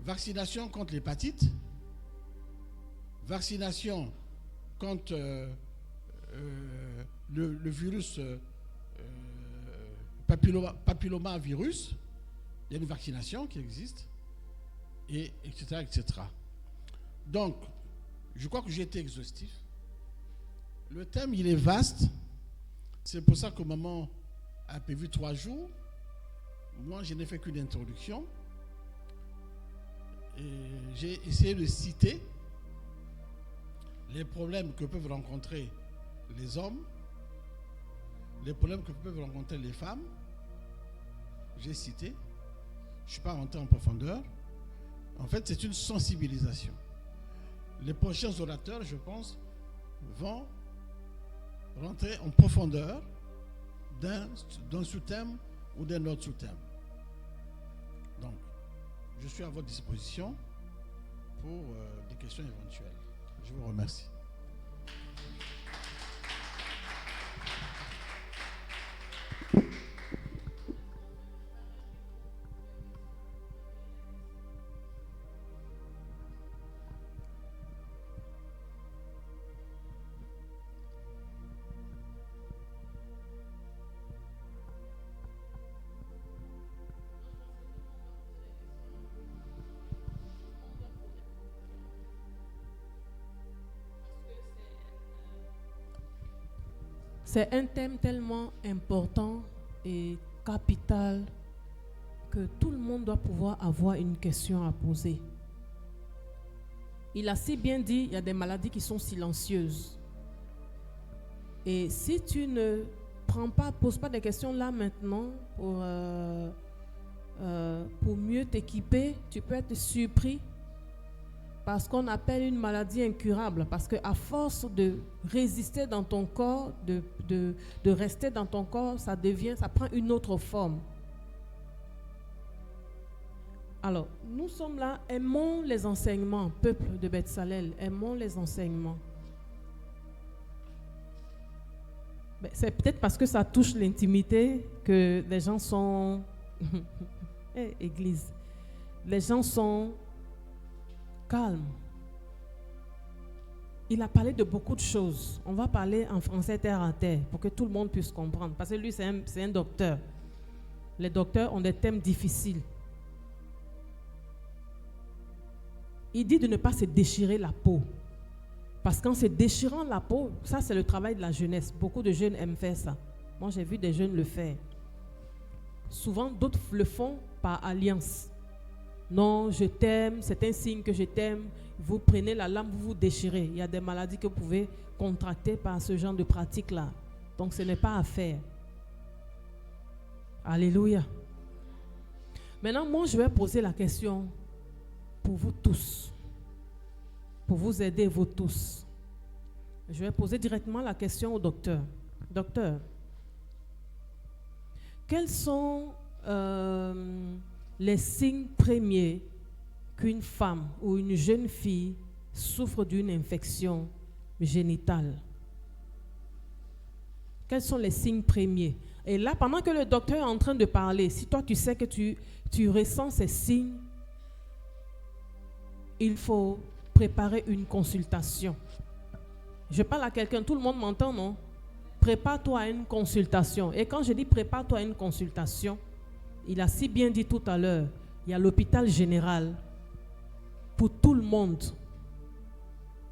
Vaccination contre l'hépatite. Vaccination contre le virus papillomavirus. Il y a une vaccination qui existe. Et etc., etc. Donc, je crois que j'ai été exhaustif. Le thème, il est vaste. C'est pour ça qu'au moment a prévu 3 jours. Moi, je n'ai fait qu'une introduction. Et j'ai essayé de citer les problèmes que peuvent rencontrer les hommes, les problèmes que peuvent rencontrer les femmes. J'ai cité. Je ne suis pas rentré en profondeur. En fait, c'est une sensibilisation. Les prochains orateurs, je pense, vont rentrer en profondeur d'un sous-thème ou d'un autre sous-thème. Donc, je suis à votre disposition pour des questions éventuelles. Je vous remercie. C'est un thème tellement important et capital que tout le monde doit pouvoir avoir une question à poser. Il a si bien dit, il y a des maladies qui sont silencieuses. Et si tu ne poses pas des questions là maintenant pour mieux t'équiper, tu peux être surpris par ce qu'on appelle une maladie incurable. Parce qu'à force de résister dans ton corps, de rester dans ton corps, ça prend une autre forme. Alors, nous sommes là, aimons les enseignements, peuple de Beth-Salel, aimons les enseignements. Mais c'est peut-être parce que ça touche l'intimité que les gens sont... Église. Les gens sont calmes. Il a parlé de beaucoup de choses. On va parler en français terre à terre pour que tout le monde puisse comprendre. Parce que lui, c'est un docteur. Les docteurs ont des thèmes difficiles. Il dit de ne pas se déchirer la peau. Parce qu'en se déchirant la peau, ça c'est le travail de la jeunesse. Beaucoup de jeunes aiment faire ça. Moi j'ai vu des jeunes le faire. Souvent d'autres le font par alliance. Non, je t'aime, c'est un signe que je t'aime. Vous prenez la lame, vous vous déchirez. Il y a des maladies que vous pouvez contracter par ce genre de pratique-là. Donc ce n'est pas à faire. Alléluia. Maintenant, moi je vais poser la question pour vous tous, pour vous aider vous tous. Je vais poser directement la question au docteur. Docteur, quels sont les signes premiers qu'une femme ou une jeune fille souffre d'une infection génitale? Quels sont les signes premiers? Et là, pendant que le docteur est en train de parler, si toi tu sais que tu ressens ces signes, il faut préparer une consultation. Je parle à quelqu'un, tout le monde m'entend, non? Prépare-toi à une consultation. Et quand je dis prépare-toi à une consultation, il a si bien dit tout à l'heure, il y a l'hôpital général pour tout le monde.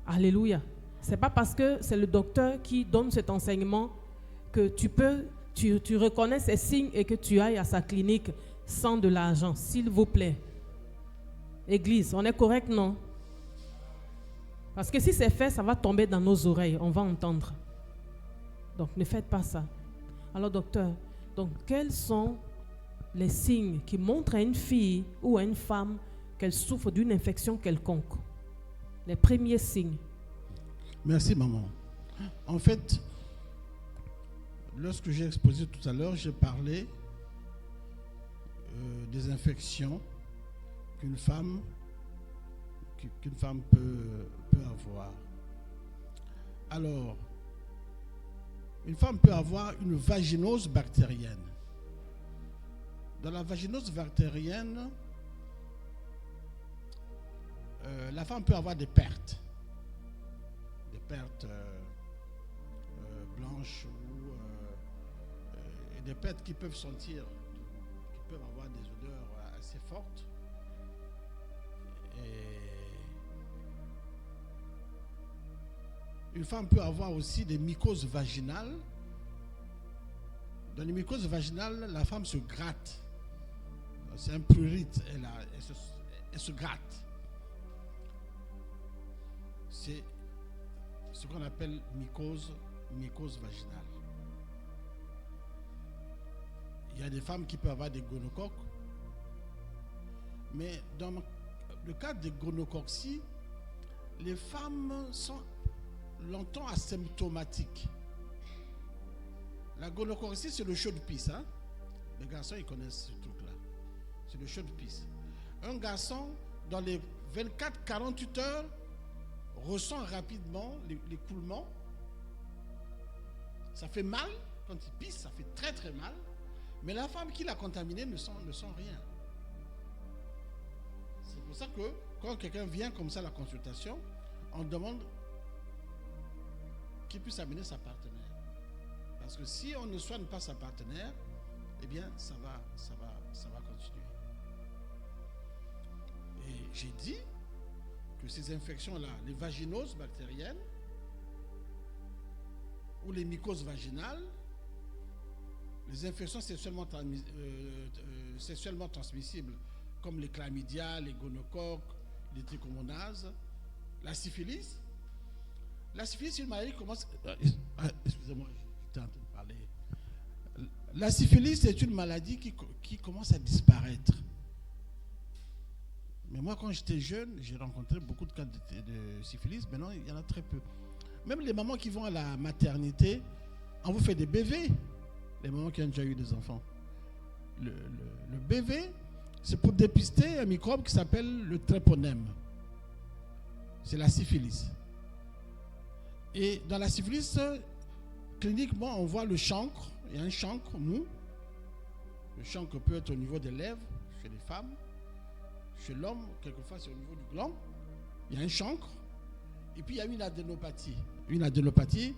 Alléluia. C'est pas parce que c'est le docteur qui donne cet enseignement que tu reconnais ces signes et que tu ailles à sa clinique sans de l'argent, s'il vous plaît. Église, on est correct, non? Parce que si c'est fait, ça va tomber dans nos oreilles, on va entendre. Donc ne faites pas ça. Alors docteur, donc quels sont les signes qui montrent à une fille ou à une femme qu'elle souffre d'une infection quelconque? Les premiers signes. Merci maman. En fait, lorsque j'ai exposé tout à l'heure, j'ai parlé des infections qu'une femme peut avoir. Alors, une femme peut avoir une vaginose bactérienne. Dans la vaginose bactérienne, la femme peut avoir des pertes blanches et des pertes qui peuvent sentir, qui peuvent avoir des odeurs assez fortes. Une femme peut avoir aussi des mycoses vaginales. Dans les mycoses vaginales, la femme se gratte. C'est un prurite, elle se gratte. C'est ce qu'on appelle mycose vaginale. Il y a des femmes qui peuvent avoir des gonocoques. Mais dans le cas des gonococcies, les femmes sont longtemps asymptomatiques. La gonococcie, c'est le chaud de pisse. Hein? Les garçons, ils connaissent ce truc-là. C'est le chaud de pisse. Un garçon, dans les 24-48 heures, ressent rapidement l'écoulement. Ça fait mal quand il pisse, ça fait très très mal. Mais la femme qui l'a contaminé ne sent rien. C'est pour ça que quand quelqu'un vient comme ça à la consultation, on demande qu'il puisse amener sa partenaire. Parce que si on ne soigne pas sa partenaire, eh bien ça va continuer. Et j'ai dit que ces infections-là, les vaginoses bactériennes ou les mycoses vaginales, les infections sexuellement transmissibles, comme les chlamydia, les gonocoques, les trichomonases, la syphilis. La syphilis, c'est une maladie qui commence... excusez-moi, j'étais en train de parler. La syphilis, c'est une maladie qui commence à disparaître. Mais moi, quand j'étais jeune, j'ai rencontré beaucoup de cas de syphilis. Maintenant, il y en a très peu. Même les mamans qui vont à la maternité, on vous fait des BV. Les mamans qui ont déjà eu des enfants. Le BV, c'est pour dépister un microbe qui s'appelle le tréponème. C'est la syphilis. Et dans la syphilis, cliniquement, on voit le chancre. Il y a un chancre mou. Le chancre peut être au niveau des lèvres, chez les femmes. Chez l'homme, quelquefois, c'est au niveau du gland. Il y a un chancre. Et puis, il y a une adénopathie. Une adénopathie,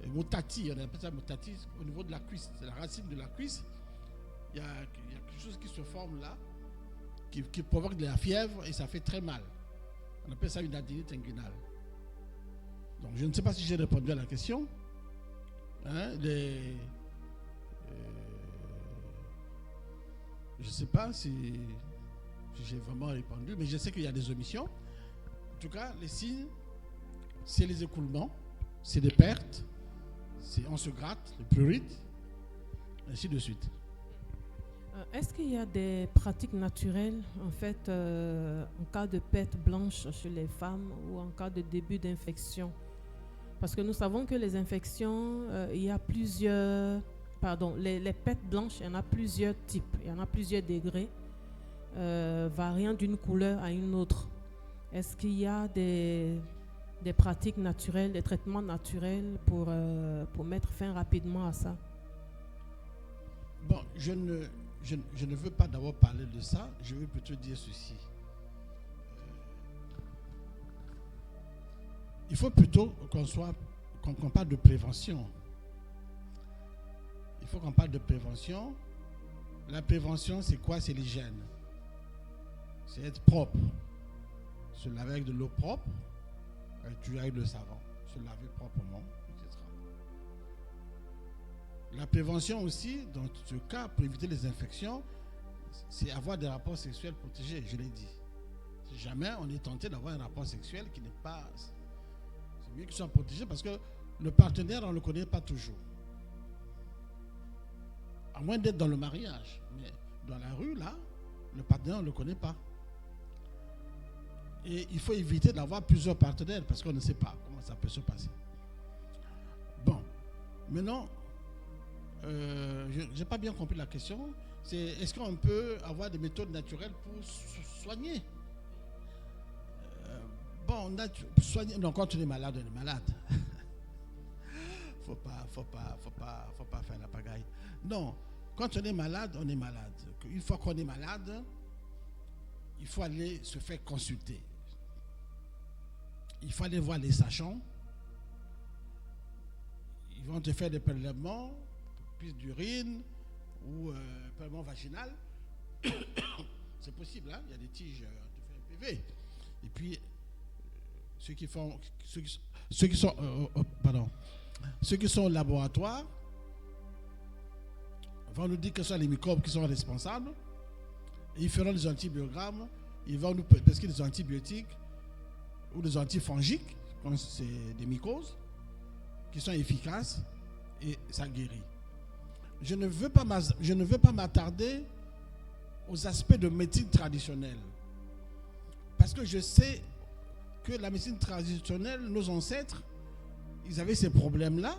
motati, on appelle ça motati, au niveau de la cuisse. C'est la racine de la cuisse. Il y a quelque chose qui se forme là, qui provoque de la fièvre et ça fait très mal. On appelle ça une adénite inguinale. Donc, je ne sais pas si j'ai répondu à la question. Hein, je ne sais pas si j'ai vraiment répondu, mais je sais qu'il y a des omissions. En tout cas, les signes, c'est les écoulements, c'est des pertes, on se gratte, les prurites, ainsi de suite. Est-ce qu'il y a des pratiques naturelles, en fait, en cas de perte blanche chez les femmes ou en cas de début d'infection? Parce que nous savons que les infections, il y a plusieurs... Pardon, les pertes blanches, il y en a plusieurs types, il y en a plusieurs degrés, variant d'une couleur à une autre. Est-ce qu'il y a des pratiques naturelles, des traitements naturels pour mettre fin rapidement à ça? Bon, je ne veux pas d'abord parler de ça, je veux plutôt dire ceci. Il faut plutôt qu'on parle de prévention. Il faut qu'on parle de prévention. La prévention, c'est quoi? C'est l'hygiène. C'est être propre. Se laver avec de l'eau propre, avec le savon. Se laver proprement, etc. La prévention aussi, dans ce cas, pour éviter les infections, c'est avoir des rapports sexuels protégés, je l'ai dit. Si jamais on est tenté d'avoir un rapport sexuel qui n'est pas... C'est mieux qu'il soit protégé parce que le partenaire, on ne le connaît pas toujours. À moins d'être dans le mariage. Mais dans la rue, là, le partenaire, on ne le connaît pas. Et il faut éviter d'avoir plusieurs partenaires parce qu'on ne sait pas comment ça peut se passer. Bon, maintenant, je n'ai pas bien compris la question. C'est est-ce qu'on peut avoir des méthodes naturelles pour soigner? Bon, soigner. Non, quand on est malade, on est malade. Faut pas faire la pagaille. Non, quand on est malade, on est malade. Une fois qu'on est malade, il faut aller se faire consulter. Il faut aller voir les sachants. Ils vont te faire des prélèvements, prise d'urine ou prélèvement vaginal. C'est possible, hein? Il y a des tiges, on te fait un PV. Et puis, ceux qui sont au laboratoire vont nous dire que ce sont les microbes qui sont responsables. Et ils feront des antibiogrammes. Ils vont nous prescrire des antibiotiques ou des antifongiques, comme c'est des mycoses, qui sont efficaces et ça guérit. Je ne veux pas m'attarder aux aspects de médecine traditionnelle. Parce que je sais que la médecine traditionnelle, nos ancêtres, ils avaient ces problèmes-là,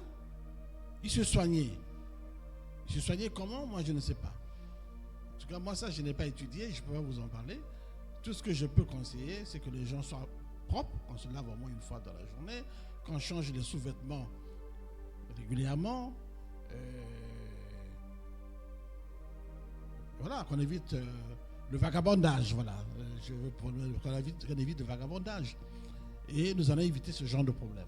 ils se soignaient. Ils se soignaient comment? Moi, je ne sais pas. En tout cas, moi, ça, je n'ai pas étudié, je ne peux pas vous en parler. Tout ce que je peux conseiller, c'est que les gens soient propres, qu'on se lave au moins une fois dans la journée, qu'on change les sous-vêtements régulièrement. Voilà, qu'on évite le vagabondage. Voilà, je veux qu'on évite le vagabondage. Et nous allons éviter ce genre de problème.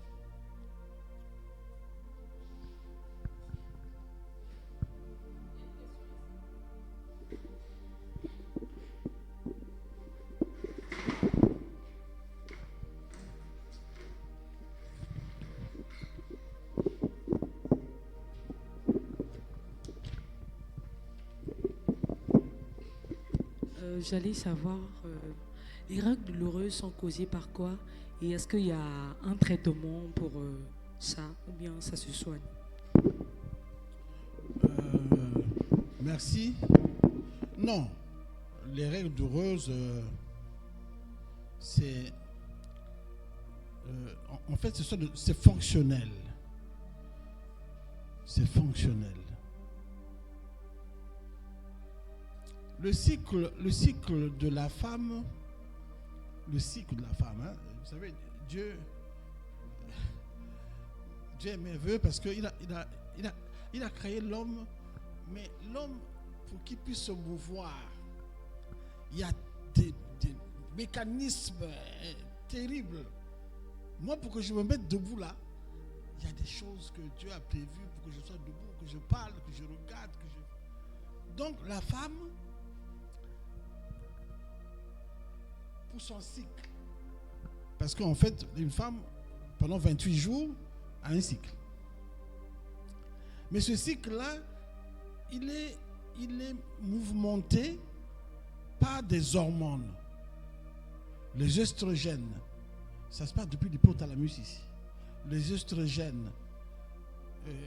J'allais savoir, les règles douloureuses sont causées par quoi? Et est-ce qu'il y a un traitement pour ça ou bien ça se soigne? Merci. Non, les règles douloureuses, c'est... en fait, c'est fonctionnel. C'est fonctionnel. Le cycle de la femme, hein, vous savez, Dieu est merveilleux parce qu'il a créé l'homme, mais l'homme, pour qu'il puisse se mouvoir, il y a des mécanismes terribles. Moi, pour que je me mette debout là, il y a des choses que Dieu a prévues pour que je sois debout, que je parle, que je regarde, Donc, la femme, pour son cycle, parce qu'en fait, une femme, pendant 28 jours, a un cycle. Mais ce cycle-là, il est mouvementé par des hormones. Les œstrogènes, ça se passe depuis l'hypothalamus ici. Les œstrogènes,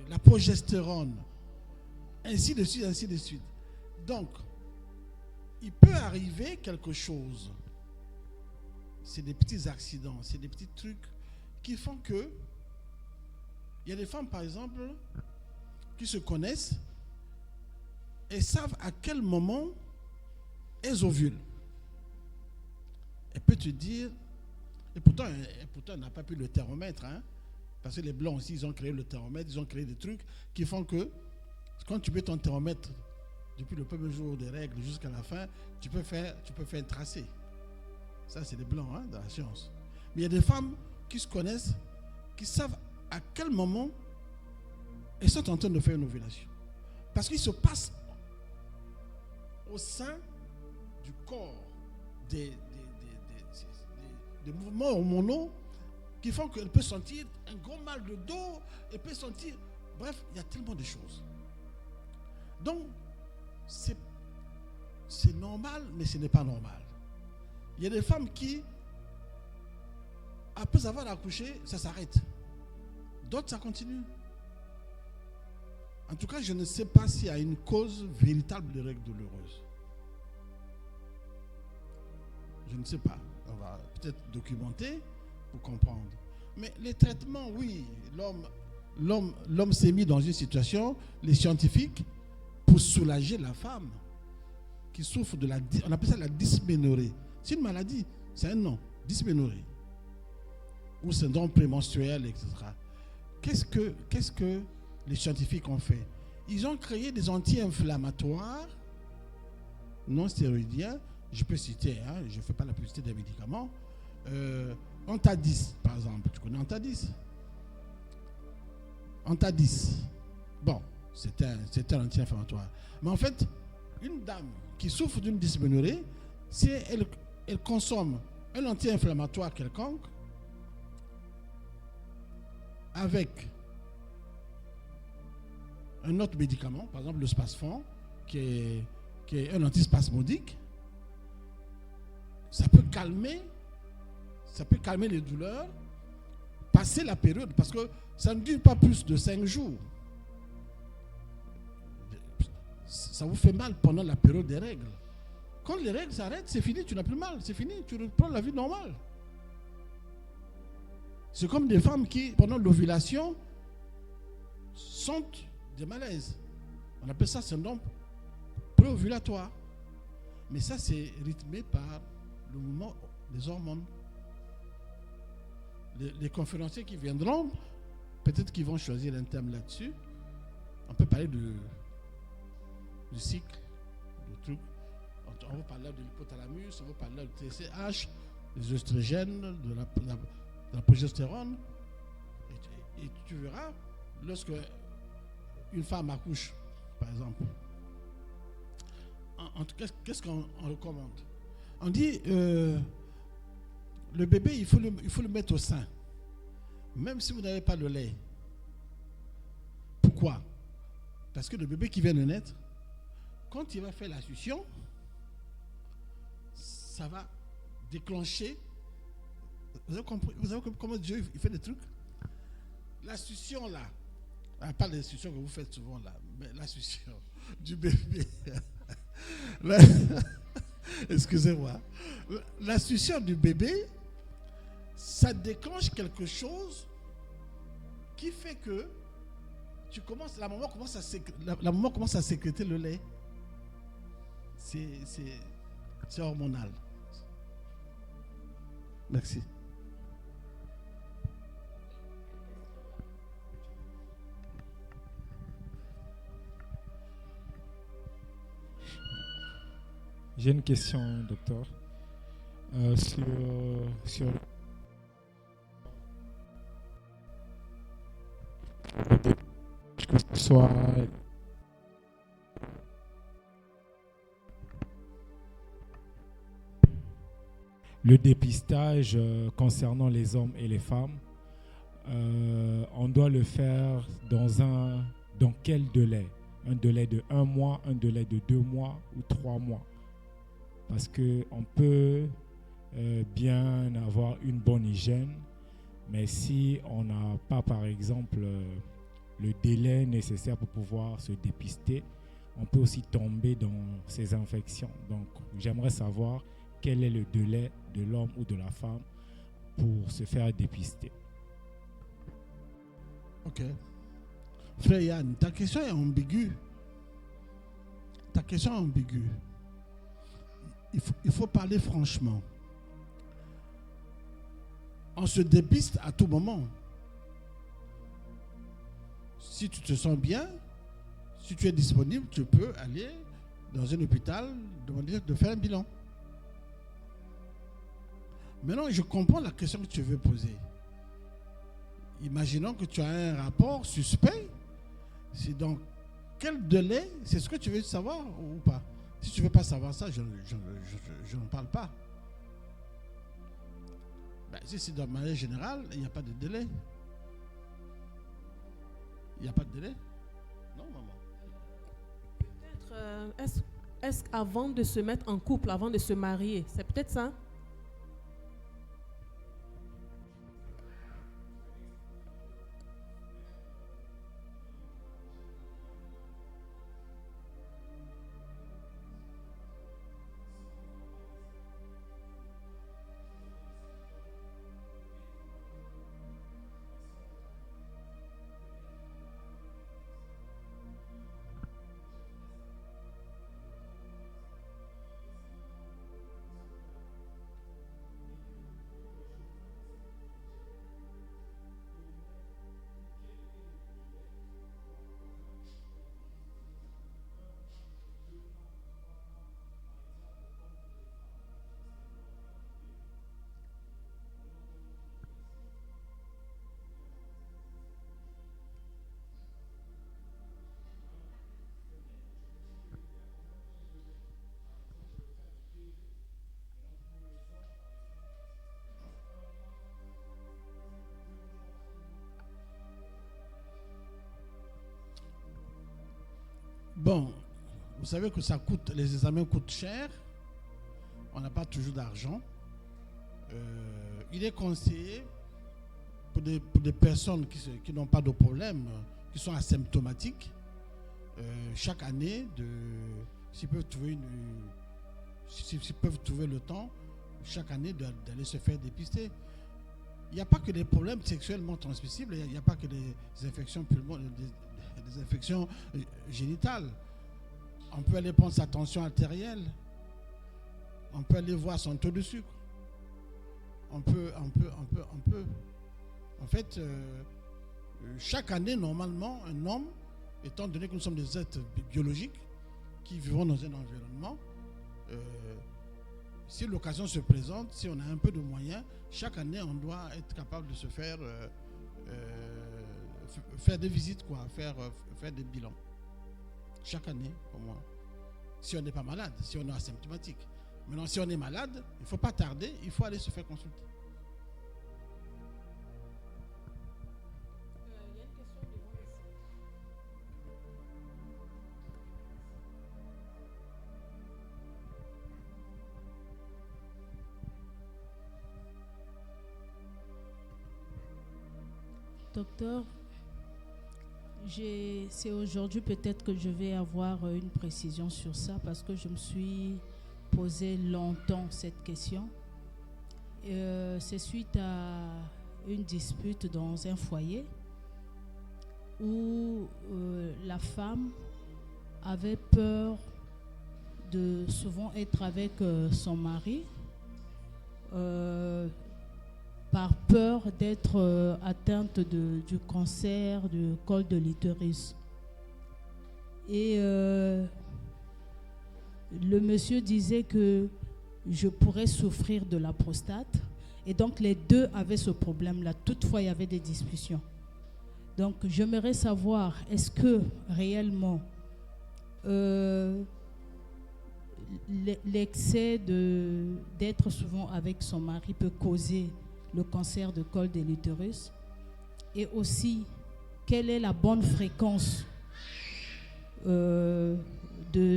la progestérone, ainsi de suite, ainsi de suite. Donc, il peut arriver quelque chose. C'est des petits accidents, c'est des petits trucs qui font que... Il y a des femmes, par exemple, qui se connaissent et savent à quel moment elles ovulent. Elle peut te dire... Et pourtant elle n'a pas pu le thermomètre, hein, parce que les Blancs aussi, ils ont créé le thermomètre, ils ont créé des trucs qui font que quand tu mets ton thermomètre depuis le premier jour des règles jusqu'à la fin, tu peux faire un tracé. Ça, c'est les Blancs, hein, dans la science. Mais il y a des femmes qui se connaissent, qui savent à quel moment elles sont en train de faire une ovulation. Parce qu'il se passe au sein du corps des mouvements hormonaux qui font qu'elle peut sentir un gros mal de dos, elle peut sentir... Bref, il y a tellement de choses. Donc, c'est normal, mais ce n'est pas normal. Il y a des femmes qui, après avoir accouché, ça s'arrête. D'autres, ça continue. En tout cas, je ne sais pas s'il y a une cause véritable de règles douloureuses. Je ne sais pas. On va peut-être documenter pour comprendre. Mais les traitements, oui, l'homme s'est mis dans une situation, les scientifiques, pour soulager la femme qui souffre de on appelle ça la dysménorrhée. C'est une maladie, c'est un nom, dysménorrhée. Ou syndrome prémenstruel, etc. Qu'est-ce que les scientifiques ont fait? Ils ont créé des anti-inflammatoires non stéroïdiens. Je peux citer, hein, je ne fais pas la publicité des médicaments. Antadis, par exemple. Tu connais Antadis? Antadis. Bon, c'est un anti-inflammatoire. Mais en fait, une dame qui souffre d'une dysménorrhée, si elle consomme un anti-inflammatoire quelconque, avec un autre médicament, par exemple le Spasfon, qui est un antispasmodique, ça peut calmer les douleurs, passer la période, parce que ça ne dure pas plus de 5 jours. Ça vous fait mal pendant la période des règles. Quand les règles s'arrêtent, c'est fini, tu n'as plus mal, c'est fini, tu reprends la vie normale. C'est comme des femmes qui, pendant l'ovulation, sentent des malaises. On appelle ça syndrome préovulatoire. Mais ça, c'est rythmé par le mouvement des hormones. Les conférenciers qui viendront, peut-être qu'ils vont choisir un thème là-dessus. On peut parler du cycle, du truc. On va parler de l'hypothalamus, on va parler du TSH, des œstrogènes, de la progestérone. Et tu verras, lorsque une femme accouche, par exemple, qu'est-ce qu'on recommande? On dit, le bébé, il faut le mettre au sein, même si vous n'avez pas le lait. Pourquoi? Parce que le bébé qui vient de naître, quand il va faire la succion, ça va déclencher. Vous avez compris comment Dieu il fait des trucs? La succion là, pas les suctions que vous faites souvent là, mais la succion du bébé. Excusez-moi. La succion du bébé, ça déclenche quelque chose qui fait que la maman commence à sécréter le lait. C'est hormonal. Merci. J'ai une question, docteur, sur que ce soit le dépistage concernant les hommes et les femmes. On doit le faire dans quel délai? Un délai de 1 mois, un délai de 2 mois ou 3 mois? Parce qu'on peut bien avoir une bonne hygiène, mais si on n'a pas, par exemple, le délai nécessaire pour pouvoir se dépister, on peut aussi tomber dans ces infections. Donc, j'aimerais savoir quel est le délai de l'homme ou de la femme pour se faire dépister. Ok. Frère Yann, ta question est ambiguë. Il faut parler franchement. On se dépiste à tout moment. Si tu te sens bien, si tu es disponible, tu peux aller dans un hôpital demander de faire un bilan. Maintenant, je comprends la question que tu veux poser. Imaginons que tu as un rapport suspect. C'est donc quel délai, c'est ce que tu veux savoir ou pas? Si tu ne veux pas savoir ça, je n'en parle pas. Ben, si c'est de manière générale, il n'y a pas de délai. Il n'y a pas de délai? Non, maman. Peut-être, est-ce qu'avant de se mettre en couple, avant de se marier, c'est peut-être ça? Bon, vous savez que les examens coûtent cher. On n'a pas toujours d'argent. Il est conseillé pour des personnes qui n'ont pas de problème, qui sont asymptomatiques, chaque année, s'ils peuvent trouver le temps, chaque année d'aller se faire dépister. Il n'y a pas que des problèmes sexuellement transmissibles, il n'y a pas que des infections pulmonaires, des infections génitales. On peut aller prendre sa tension artérielle. On peut aller voir son taux de sucre. On peut. En fait, chaque année, normalement, un homme, étant donné que nous sommes des êtres biologiques qui vivons dans un environnement, si l'occasion se présente, si on a un peu de moyens, chaque année, on doit être capable de se faire des visites, faire des bilans. Chaque année, au moins. Si on n'est pas malade, si on est asymptomatique. Maintenant, si on est malade, il ne faut pas tarder, il faut aller se faire consulter. Il y a une question devant ici. Docteur, c'est aujourd'hui peut-être que je vais avoir une précision sur ça parce que je me suis posé longtemps cette question. C'est suite à une dispute dans un foyer où la femme avait peur de souvent être avec son mari par peur d'être atteinte du cancer du col de l'utérus. Et le monsieur disait que je pourrais souffrir de la prostate. Et donc les deux avaient ce problème-là. Toutefois, il y avait des discussions. Donc j'aimerais savoir, est-ce que réellement l'excès d'être souvent avec son mari peut causer le cancer de col de l'utérus? Et aussi, quelle est la bonne fréquence de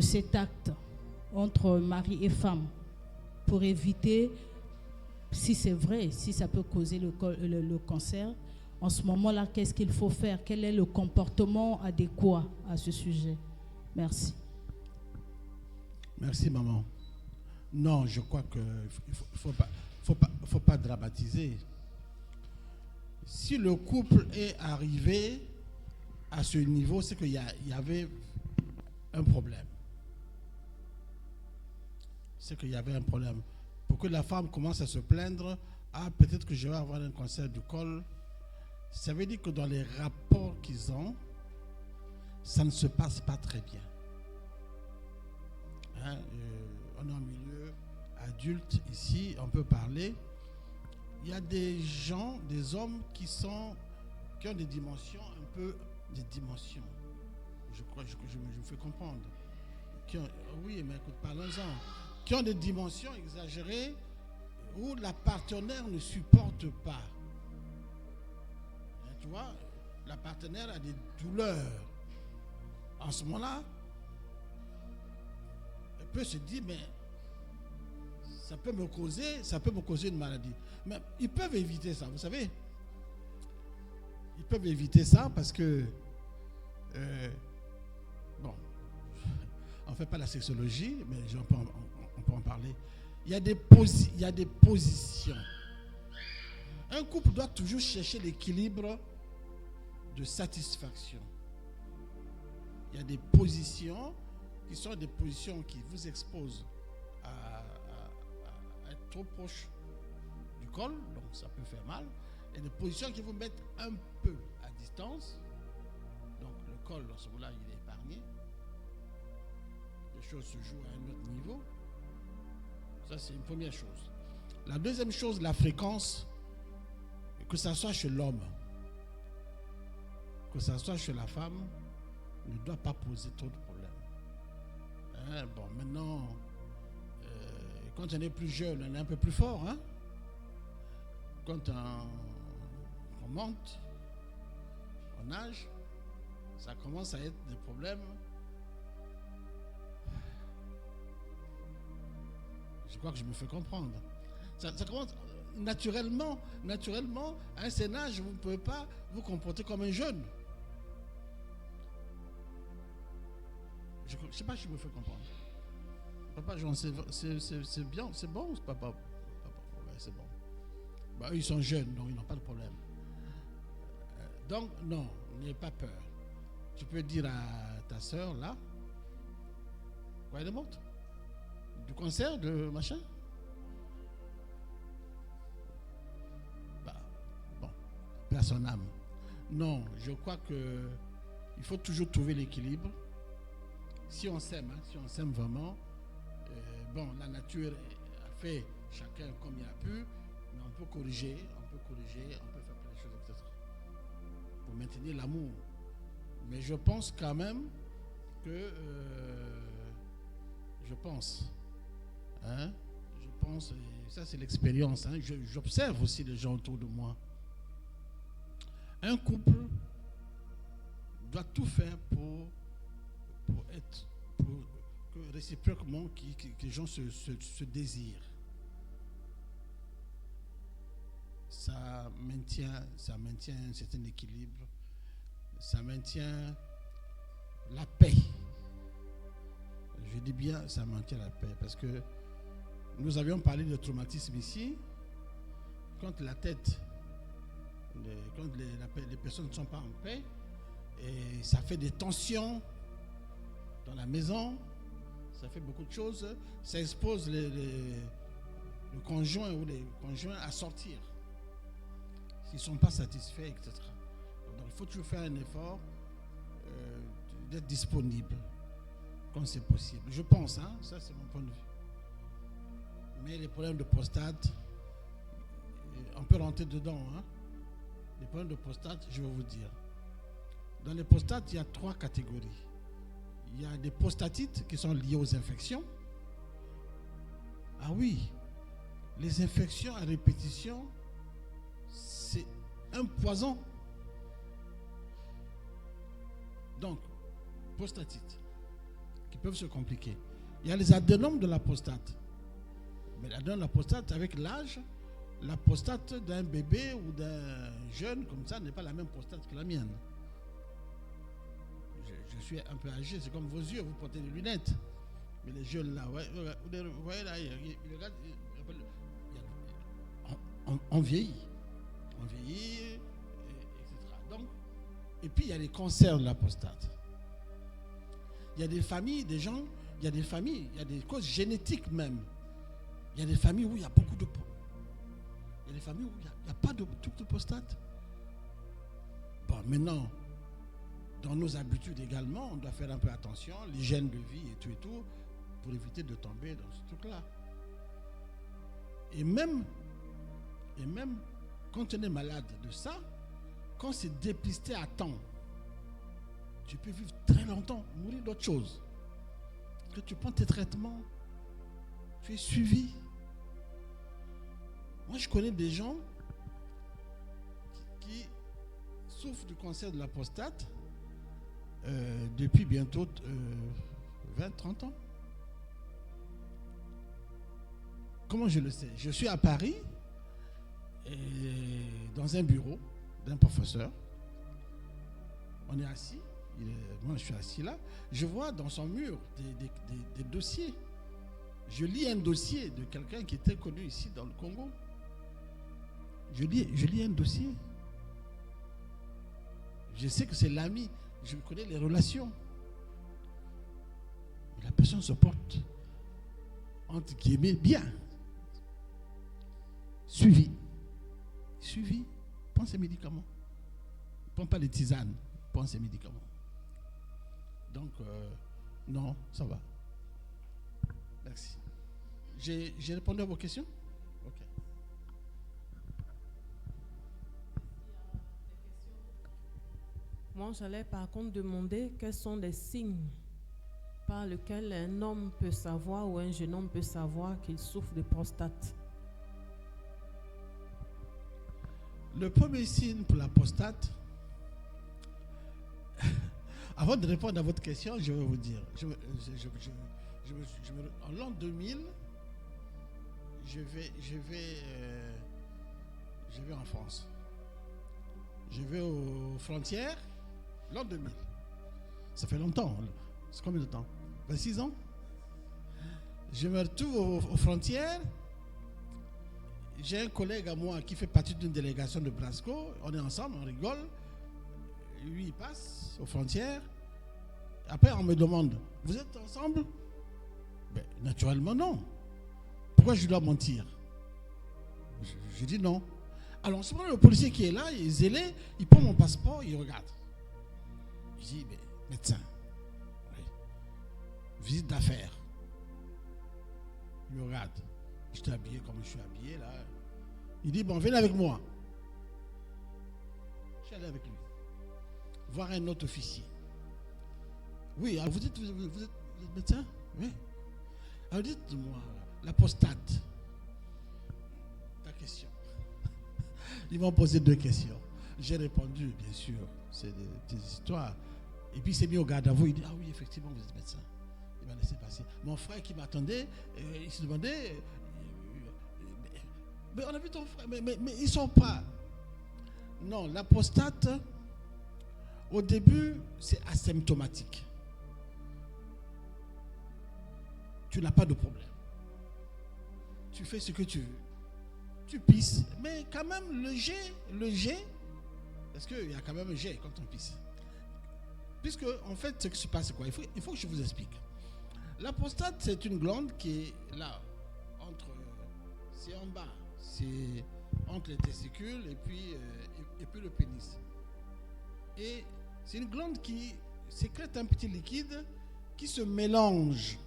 cet acte entre mari et femme pour éviter, si c'est vrai, si ça peut causer le cancer? En ce moment-là, qu'est-ce qu'il faut faire? Quel est le comportement adéquat à ce sujet? Merci. Merci, maman. Non, je crois qu'il ne faut pas dramatiser. Si le couple est arrivé à ce niveau, c'est qu'il y avait un problème. C'est qu'il y avait un problème. Pour que la femme commence à se plaindre, ah, peut-être que je vais avoir un cancer du col, ça veut dire que dans les rapports qu'ils ont, ça ne se passe pas très bien. Hein, on est en milieu adulte ici, on peut parler. Il y a des gens, des hommes qui ont des dimensions, un peu des dimensions. Je crois que je me fais comprendre. Oui, mais écoute, parlons-en. Qui ont des dimensions exagérées où la partenaire ne supporte pas. Tu vois, la partenaire a des douleurs. En ce moment-là, elle peut se dire, mais ça peut me causer une maladie. Mais ils peuvent éviter ça, vous savez. Ils peuvent éviter ça parce que, bon, on ne fait pas la sexologie, mais on peut en parler. Il y a des positions. Un couple doit toujours chercher l'équilibre de satisfaction. Il y a des positions qui sont des positions qui vous exposent à être trop proche du col, donc ça peut faire mal. Et des positions qui vous mettent un peu à distance, donc le col, dans ce moment-là, il est épargné. Les choses se jouent à un autre niveau. Ça, c'est une première chose. La deuxième chose, la fréquence, que ça soit chez l'homme, que ça soit chez la femme, ne doit pas poser trop de problèmes. Bon, maintenant, quand on est plus jeune, on est un peu plus fort. Hein? Quand on monte en âge, ça commence à être des problèmes. Je crois que je me fais comprendre. Ça commence naturellement, à un certain âge, vous ne pouvez pas vous comporter comme un jeune. Je ne sais pas si je me fais comprendre. Papa Jean, c'est bien, c'est bon, papa. Ouais, c'est bon. Bah, eux, ils sont jeunes, donc ils n'ont pas de problème. Donc, non, n'ayez pas peur. Tu peux dire à ta soeur, là, quoi, elle est morte? Du cancer, de machin? Bah, bon, personne âme. Non, je crois que il faut toujours trouver l'équilibre. Si on s'aime, si on s'aime vraiment, bon, la nature a fait chacun comme il a pu, mais on peut corriger, on peut faire plein de choses, etc. Pour maintenir l'amour. Mais je pense quand même que, je pense, et ça c'est l'expérience, j'observe aussi les gens autour de moi. Un couple doit tout faire pour que réciproquement que les gens se désirent. ça maintient un certain équilibre, ça maintient la paix. Je dis bien, ça maintient la paix, parce que nous avions parlé de traumatisme ici. Quand la tête, quand les personnes ne sont pas en paix, et ça fait des tensions dans la maison, ça fait beaucoup de choses, ça expose le conjoint ou les conjoints à sortir s'ils ne sont pas satisfaits, etc. Donc il faut toujours faire un effort d'être disponible quand c'est possible. Je pense, ça c'est mon point de vue. Mais les problèmes de prostate, on peut rentrer dedans. Les problèmes de prostate, je vais vous dire. Dans les prostates, il y a 3 catégories. Il y a des prostatites qui sont liées aux infections. Ah oui, les infections à répétition, c'est un poison. Donc, prostatites qui peuvent se compliquer. Il y a les adénomes de la prostate. Mais l'adénome de la prostate, avec l'âge, la prostate d'un bébé ou d'un jeune comme ça n'est pas la même prostate que la mienne. Je suis un peu âgé, c'est comme vos yeux, vous portez des lunettes. Mais les jeunes là, vous voyez là, ils regardent, on vieillit. On vieillit, etc. Donc, et puis il y a les cancers de la prostate. Il y a des familles, des gens, il y a des causes génétiques même. Il y a des familles où il y a beaucoup de peau. Il y a des familles où il n'y a pas de truc de prostate. Bon, maintenant, dans nos habitudes également, on doit faire un peu attention, l'hygiène de vie et tout, pour éviter de tomber dans ce truc-là. Et même quand on est malade de ça, quand c'est dépisté à temps, tu peux vivre très longtemps, mourir d'autre chose. Que tu prends tes traitements, tu es suivi. Moi, je connais des gens qui souffrent du cancer de la prostate depuis bientôt 20-30 ans. Comment je le sais? Je suis à Paris, dans un bureau d'un professeur. On est assis, moi je suis assis là. Je vois dans son mur des dossiers. Je lis un dossier de quelqu'un qui était connu ici dans le Congo. Je lis un dossier. Je sais que c'est l'ami. Je connais les relations. Mais la personne se porte, entre guillemets, bien. Suivi. Prends ses médicaments. Prends pas les tisanes. Prends ses médicaments. Donc, non, ça va. Merci. J'ai répondu à vos questions? Ok. Moi, j'allais par contre demander quels sont les signes par lesquels un homme peut savoir ou un jeune homme peut savoir qu'il souffre de prostate. Le premier signe pour la prostate, avant de répondre à votre question, je vais vous dire, en l'an 2000, je vais en France. Je vais aux frontières, l'an 2000. Ça fait longtemps. C'est combien de temps? 26 ans. Je me retrouve aux frontières. J'ai un collègue à moi qui fait partie d'une délégation de Brasco. On est ensemble, on rigole. Lui, il passe aux frontières. Après, on me demande, vous êtes ensemble? Ben, naturellement, non. Pourquoi je dois mentir? Je dis non. Alors, souvent, le policier qui est là, il est zélé, il prend mon passeport, il regarde. Je dis, ben, médecin, oui. Visite d'affaires. Il me regarde. Je suis habillé comme je suis habillé là. Il dit, bon, venez avec moi. Je suis allé avec lui. Voir un autre officier. Oui, alors vous êtes médecin? Oui. Alors dites-moi, la prostate. Ta question. Ils m'ont posé 2 questions. J'ai répondu, bien sûr, c'est des histoires. Et puis il s'est mis au garde à vous. Il dit, ah oui, effectivement, vous êtes médecin. Il m'a laissé passer. Mon frère qui m'attendait, il se demandait, Mais on a vu ton frère, mais ils ne sont pas. Non, la prostate, au début, c'est asymptomatique. Tu n'as pas de problème. Tu fais ce que tu veux. Tu pisses, mais quand même le jet, parce qu'il y a quand même un jet quand on pisse. Puisque, en fait, ce qui se passe, c'est quoi? Il faut que je vous explique. La prostate, c'est une glande qui est là, c'est en bas, c'est entre les testicules et puis le pénis. Et c'est une glande qui sécrète un petit liquide qui se mélange.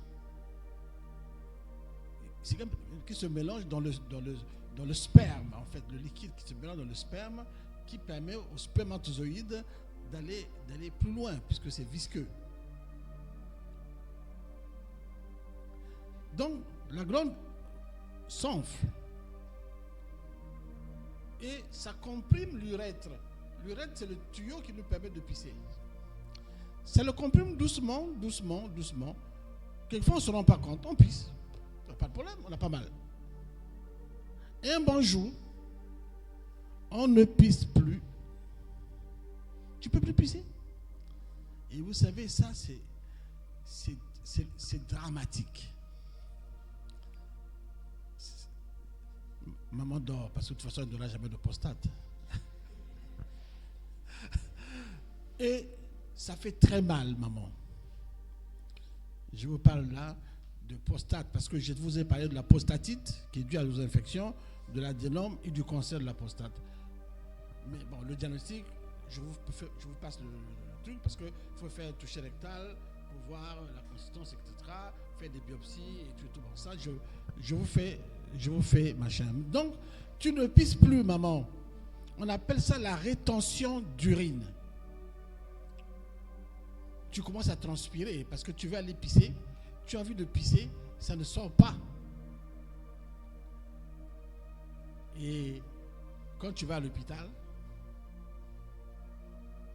Qui se mélange dans le sperme, en fait, le liquide qui se mélange dans le sperme, qui permet aux spermatozoïdes d'aller plus loin, puisque c'est visqueux. Donc, la glande s'enfle et ça comprime l'urètre. L'urètre, c'est le tuyau qui nous permet de pisser. Ça le comprime doucement. Quelquefois, on ne se rend pas compte, on pisse. Pas de problème, on n'a pas mal. Et un bon jour, on ne pisse plus. Tu ne peux plus pisser. Et vous savez, ça, c'est dramatique. Maman dort, parce que de toute façon, elle n'aura jamais de prostate. Et ça fait très mal, maman. Je vous parle là de prostate, parce que je vous ai parlé de la prostatite, qui est due à aux infections, de l'adénome et du cancer de la prostate. Mais bon, le diagnostic, je vous passe le truc, parce qu'il faut faire un toucher rectal pour voir la consistance, etc., faire des biopsies et tout bon. Ça, je vous fais machin. Donc, tu ne pisses plus, maman. On appelle ça la rétention d'urine. Tu commences à transpirer parce que tu veux aller pisser. Tu as envie de pisser, ça ne sort pas. Et quand tu vas à l'hôpital,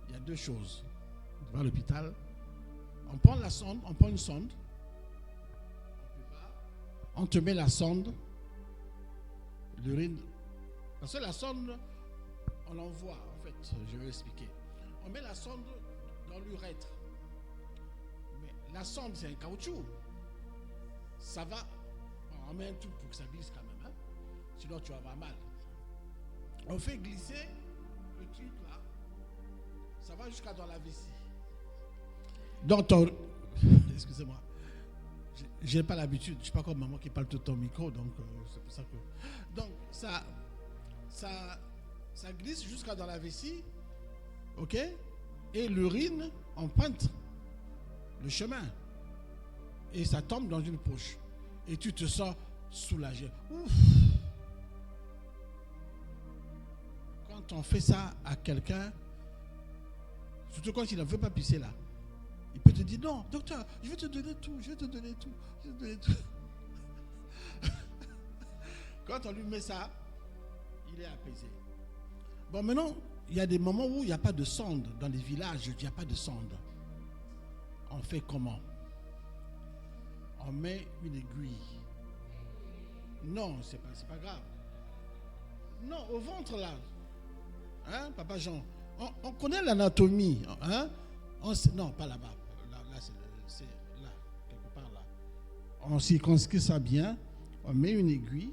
il y a deux choses. Tu vas à l'hôpital, on prend la sonde, on prend une sonde, on te met la sonde, l'urine. Parce que la sonde, on l'envoie, en fait, je vais expliquer. On met la sonde dans l'urètre. Mais la sonde, c'est un caoutchouc. Ça va, on met un truc pour que ça glisse quand même, hein? Sinon tu vas avoir mal. On fait glisser le truc là, ça va jusqu'à dans la vessie. Donc excusez-moi, j'ai pas l'habitude, je ne suis pas comme maman qui parle tout le temps au micro, donc c'est pour ça que. Donc ça glisse jusqu'à dans la vessie, ok? Et l'urine emprunte le chemin. Et ça tombe dans une poche. Et tu te sens soulagé. Ouf. Quand on fait ça à quelqu'un, surtout quand il ne veut pas pisser là, il peut te dire non, docteur, je vais te donner tout. Quand on lui met ça, il est apaisé. Bon, maintenant, il y a des moments où il n'y a pas de sonde. Dans les villages, il n'y a pas de sonde. On fait comment? On met une aiguille. Non, c'est pas grave. Non, au ventre là. Hein, Papa Jean? On connaît l'anatomie. Hein? Non, pas là-bas. Là, c'est là, quelque part là. On circonscrit ça bien. On met une aiguille.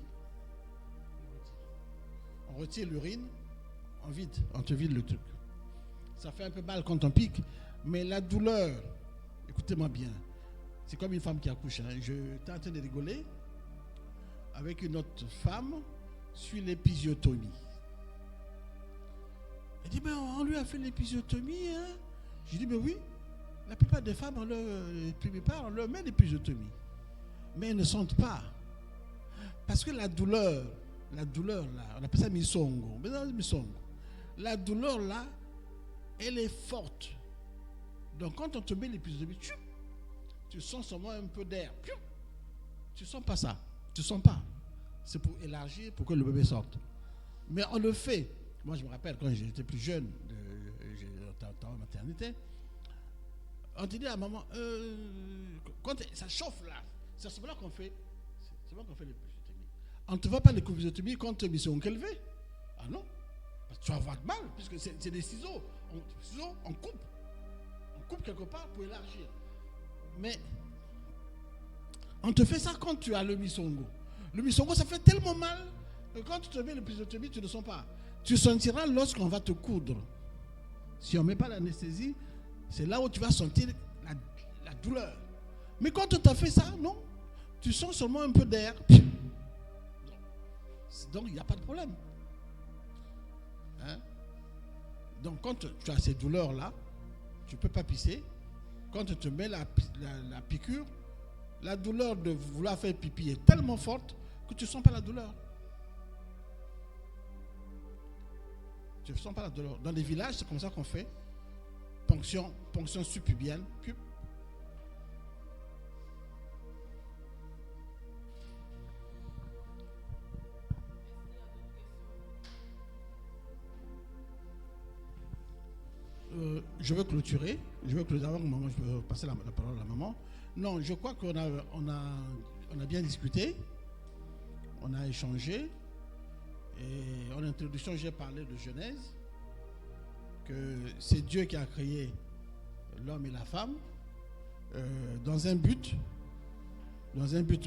On retire l'urine. On te vide le truc. Ça fait un peu mal quand on pique. Mais la douleur, écoutez-moi bien. C'est comme une femme qui accouche. Hein. J'étais en train de rigoler avec une autre femme sur l'épisiotomie. Elle dit, ben, on lui a fait l'épisiotomie. Hein. Je dis, ben oui, la plupart des femmes, on leur met l'épisiotomie. Mais elles ne sentent pas. Parce que la douleur là, on appelle ça misongo. La douleur là, elle est forte. Donc quand on te met l'épisiotomie, tu sens seulement un peu d'air. Tu ne sens pas ça. Tu ne sens pas. C'est pour élargir, pour que le bébé sorte. Mais on le fait. Moi, je me rappelle quand j'étais plus jeune, j'étais en maternité, on te dit à maman, quand ça chauffe là, c'est à ce moment-là qu'on fait l'épisiotomie. On ne te va pas les l'échovésiotomie contre les ciseaux élevés. Ah non. Tu vas avoir mal, puisque c'est des ciseaux. On coupe. On coupe quelque part pour élargir. Mais on te fait ça quand tu as le misongo. Le misongo, ça fait tellement mal que quand tu te mets l'épisiotomie, tu ne sens pas. Tu sentiras lorsqu'on va te coudre. Si on ne met pas l'anesthésie, c'est là où tu vas sentir la douleur. Mais quand tu as fait ça, non. Tu sens seulement un peu d'air. Donc, il n'y a pas de problème. Hein? Donc, quand tu as ces douleurs-là, tu ne peux pas pisser. Quand tu te mets la piqûre, la douleur de vouloir faire pipi est tellement forte que tu ne sens pas la douleur. Tu ne sens pas la douleur. Dans les villages, c'est comme ça qu'on fait. Ponction subpubienne. Je veux clôturer. Avant que maman, je peux passer la parole à la maman. Non, je crois qu'on a bien discuté. On a échangé. Et en introduction, j'ai parlé de Genèse. Que c'est Dieu qui a créé l'homme et la femme dans un but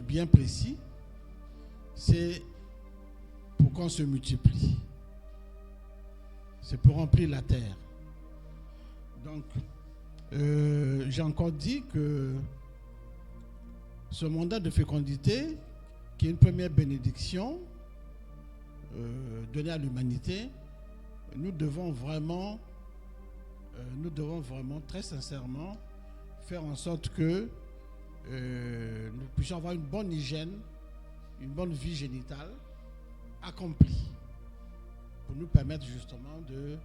bien précis. C'est pour qu'on se multiplie. C'est pour remplir la terre. Donc, j'ai encore dit que ce mandat de fécondité, qui est une première bénédiction donnée à l'humanité, nous devons vraiment très sincèrement faire en sorte que nous puissions avoir une bonne hygiène, une bonne vie génitale accomplie pour nous permettre justement de...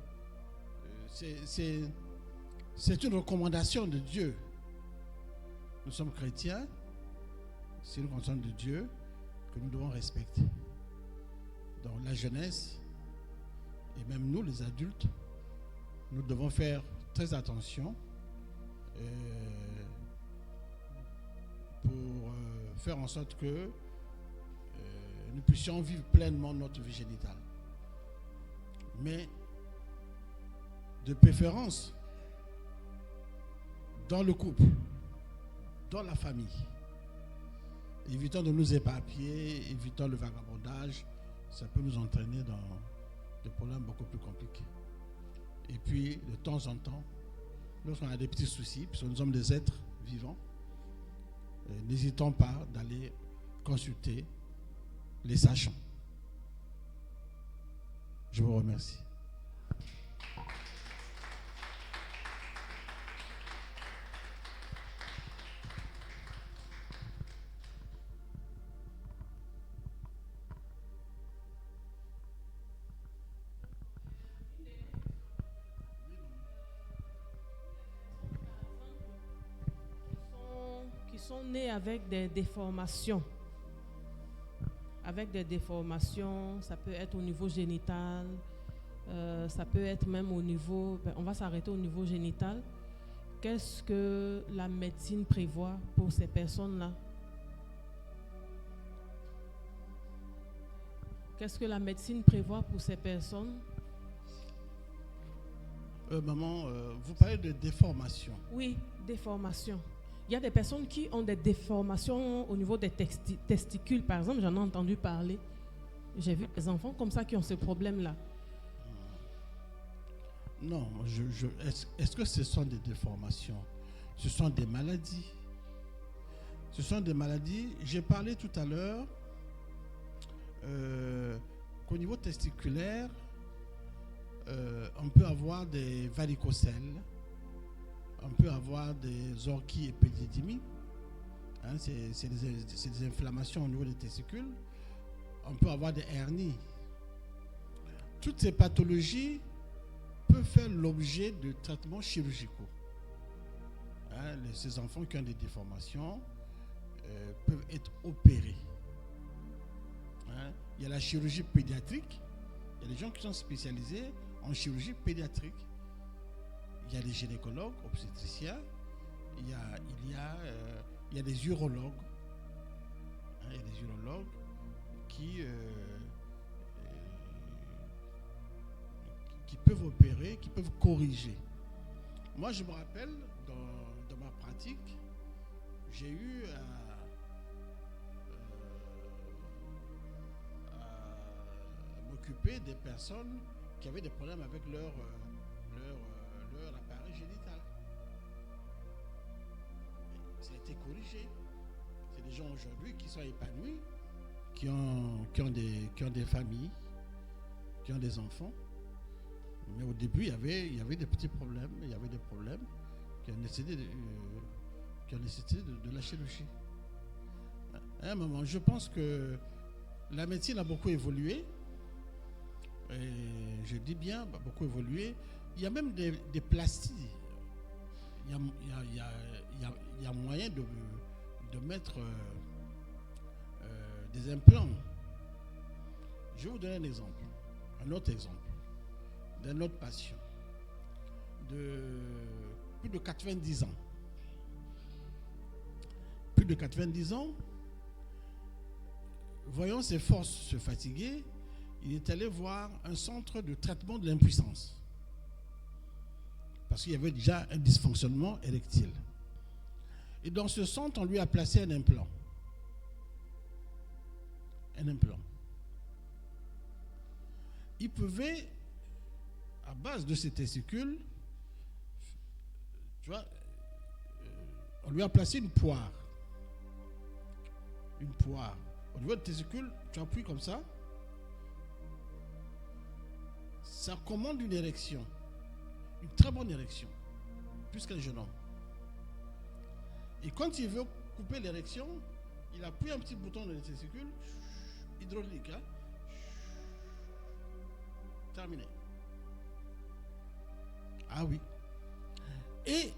C'est une recommandation de Dieu. Nous sommes chrétiens, c'est une recommandation de Dieu que nous devons respecter. Donc la jeunesse, et même nous les adultes, nous devons faire très attention pour faire en sorte que nous puissions vivre pleinement notre vie génitale. Mais de préférence dans le couple, dans la famille. Évitons de nous éparpiller, évitons le vagabondage. Ça peut nous entraîner dans des problèmes beaucoup plus compliqués. Et puis, de temps en temps, lorsqu'on a des petits soucis, puisque nous sommes des êtres vivants, n'hésitons pas d'aller consulter les sachants. Je vous remercie. Sont nés avec des déformations. Avec des déformations, ça peut être au niveau génital, ça peut être même au niveau... on va s'arrêter au niveau génital. Qu'est-ce que la médecine prévoit pour ces personnes-là? Qu'est-ce que la médecine prévoit pour ces personnes? Maman, vous parlez de déformation. Oui, déformation. Il y a des personnes qui ont des déformations au niveau des testicules, par exemple, j'en ai entendu parler. J'ai vu des enfants comme ça qui ont ce problème-là. Non, est-ce que ce sont des déformations? Ce sont des maladies. Ce sont des maladies. J'ai parlé tout à l'heure qu'au niveau testiculaire, on peut avoir des varicocèles. On peut avoir des orchiépédidymies, c'est des inflammations au niveau des testicules. On peut avoir des hernies. Toutes ces pathologies peuvent faire l'objet de traitements chirurgicaux. Ces enfants qui ont des déformations peuvent être opérés. Il y a la chirurgie pédiatrique. Il y a des gens qui sont spécialisés en chirurgie pédiatrique. Il y a des gynécologues, obstétriciens, il y a des urologues. Il y a des urologues qui peuvent opérer, qui peuvent corriger. Moi, je me rappelle, dans ma pratique, j'ai eu à m'occuper des personnes qui avaient des problèmes avec leur appareil génital. Ça a été corrigé. C'est des gens aujourd'hui qui sont épanouis, qui ont des familles, qui ont des enfants. Mais au début, il y avait des petits problèmes, qui ont nécessité de la chirurgie. À un moment, je pense que la médecine a beaucoup évolué. Et je dis bien, beaucoup évolué. Il y a même des plasties. Il y a moyen de mettre des implants. Je vais vous donner un autre exemple, d'un autre patient de plus de 90 ans. Plus de 90 ans, voyant ses forces se fatiguer, il est allé voir un centre de traitement de l'impuissance. Parce qu'il y avait déjà un dysfonctionnement érectile. Et dans ce centre, on lui a placé un implant. Un implant. Il pouvait, à base de ses testicules, tu vois, on lui a placé une poire. Une poire. Au niveau des testicules, tu appuies comme ça. Ça commande une érection. Une très bonne érection. Plus qu'un jeune homme. Et quand il veut couper l'érection, il appuie un petit bouton dans les testicules, hydraulique. Hein? Terminé. Ah oui. Et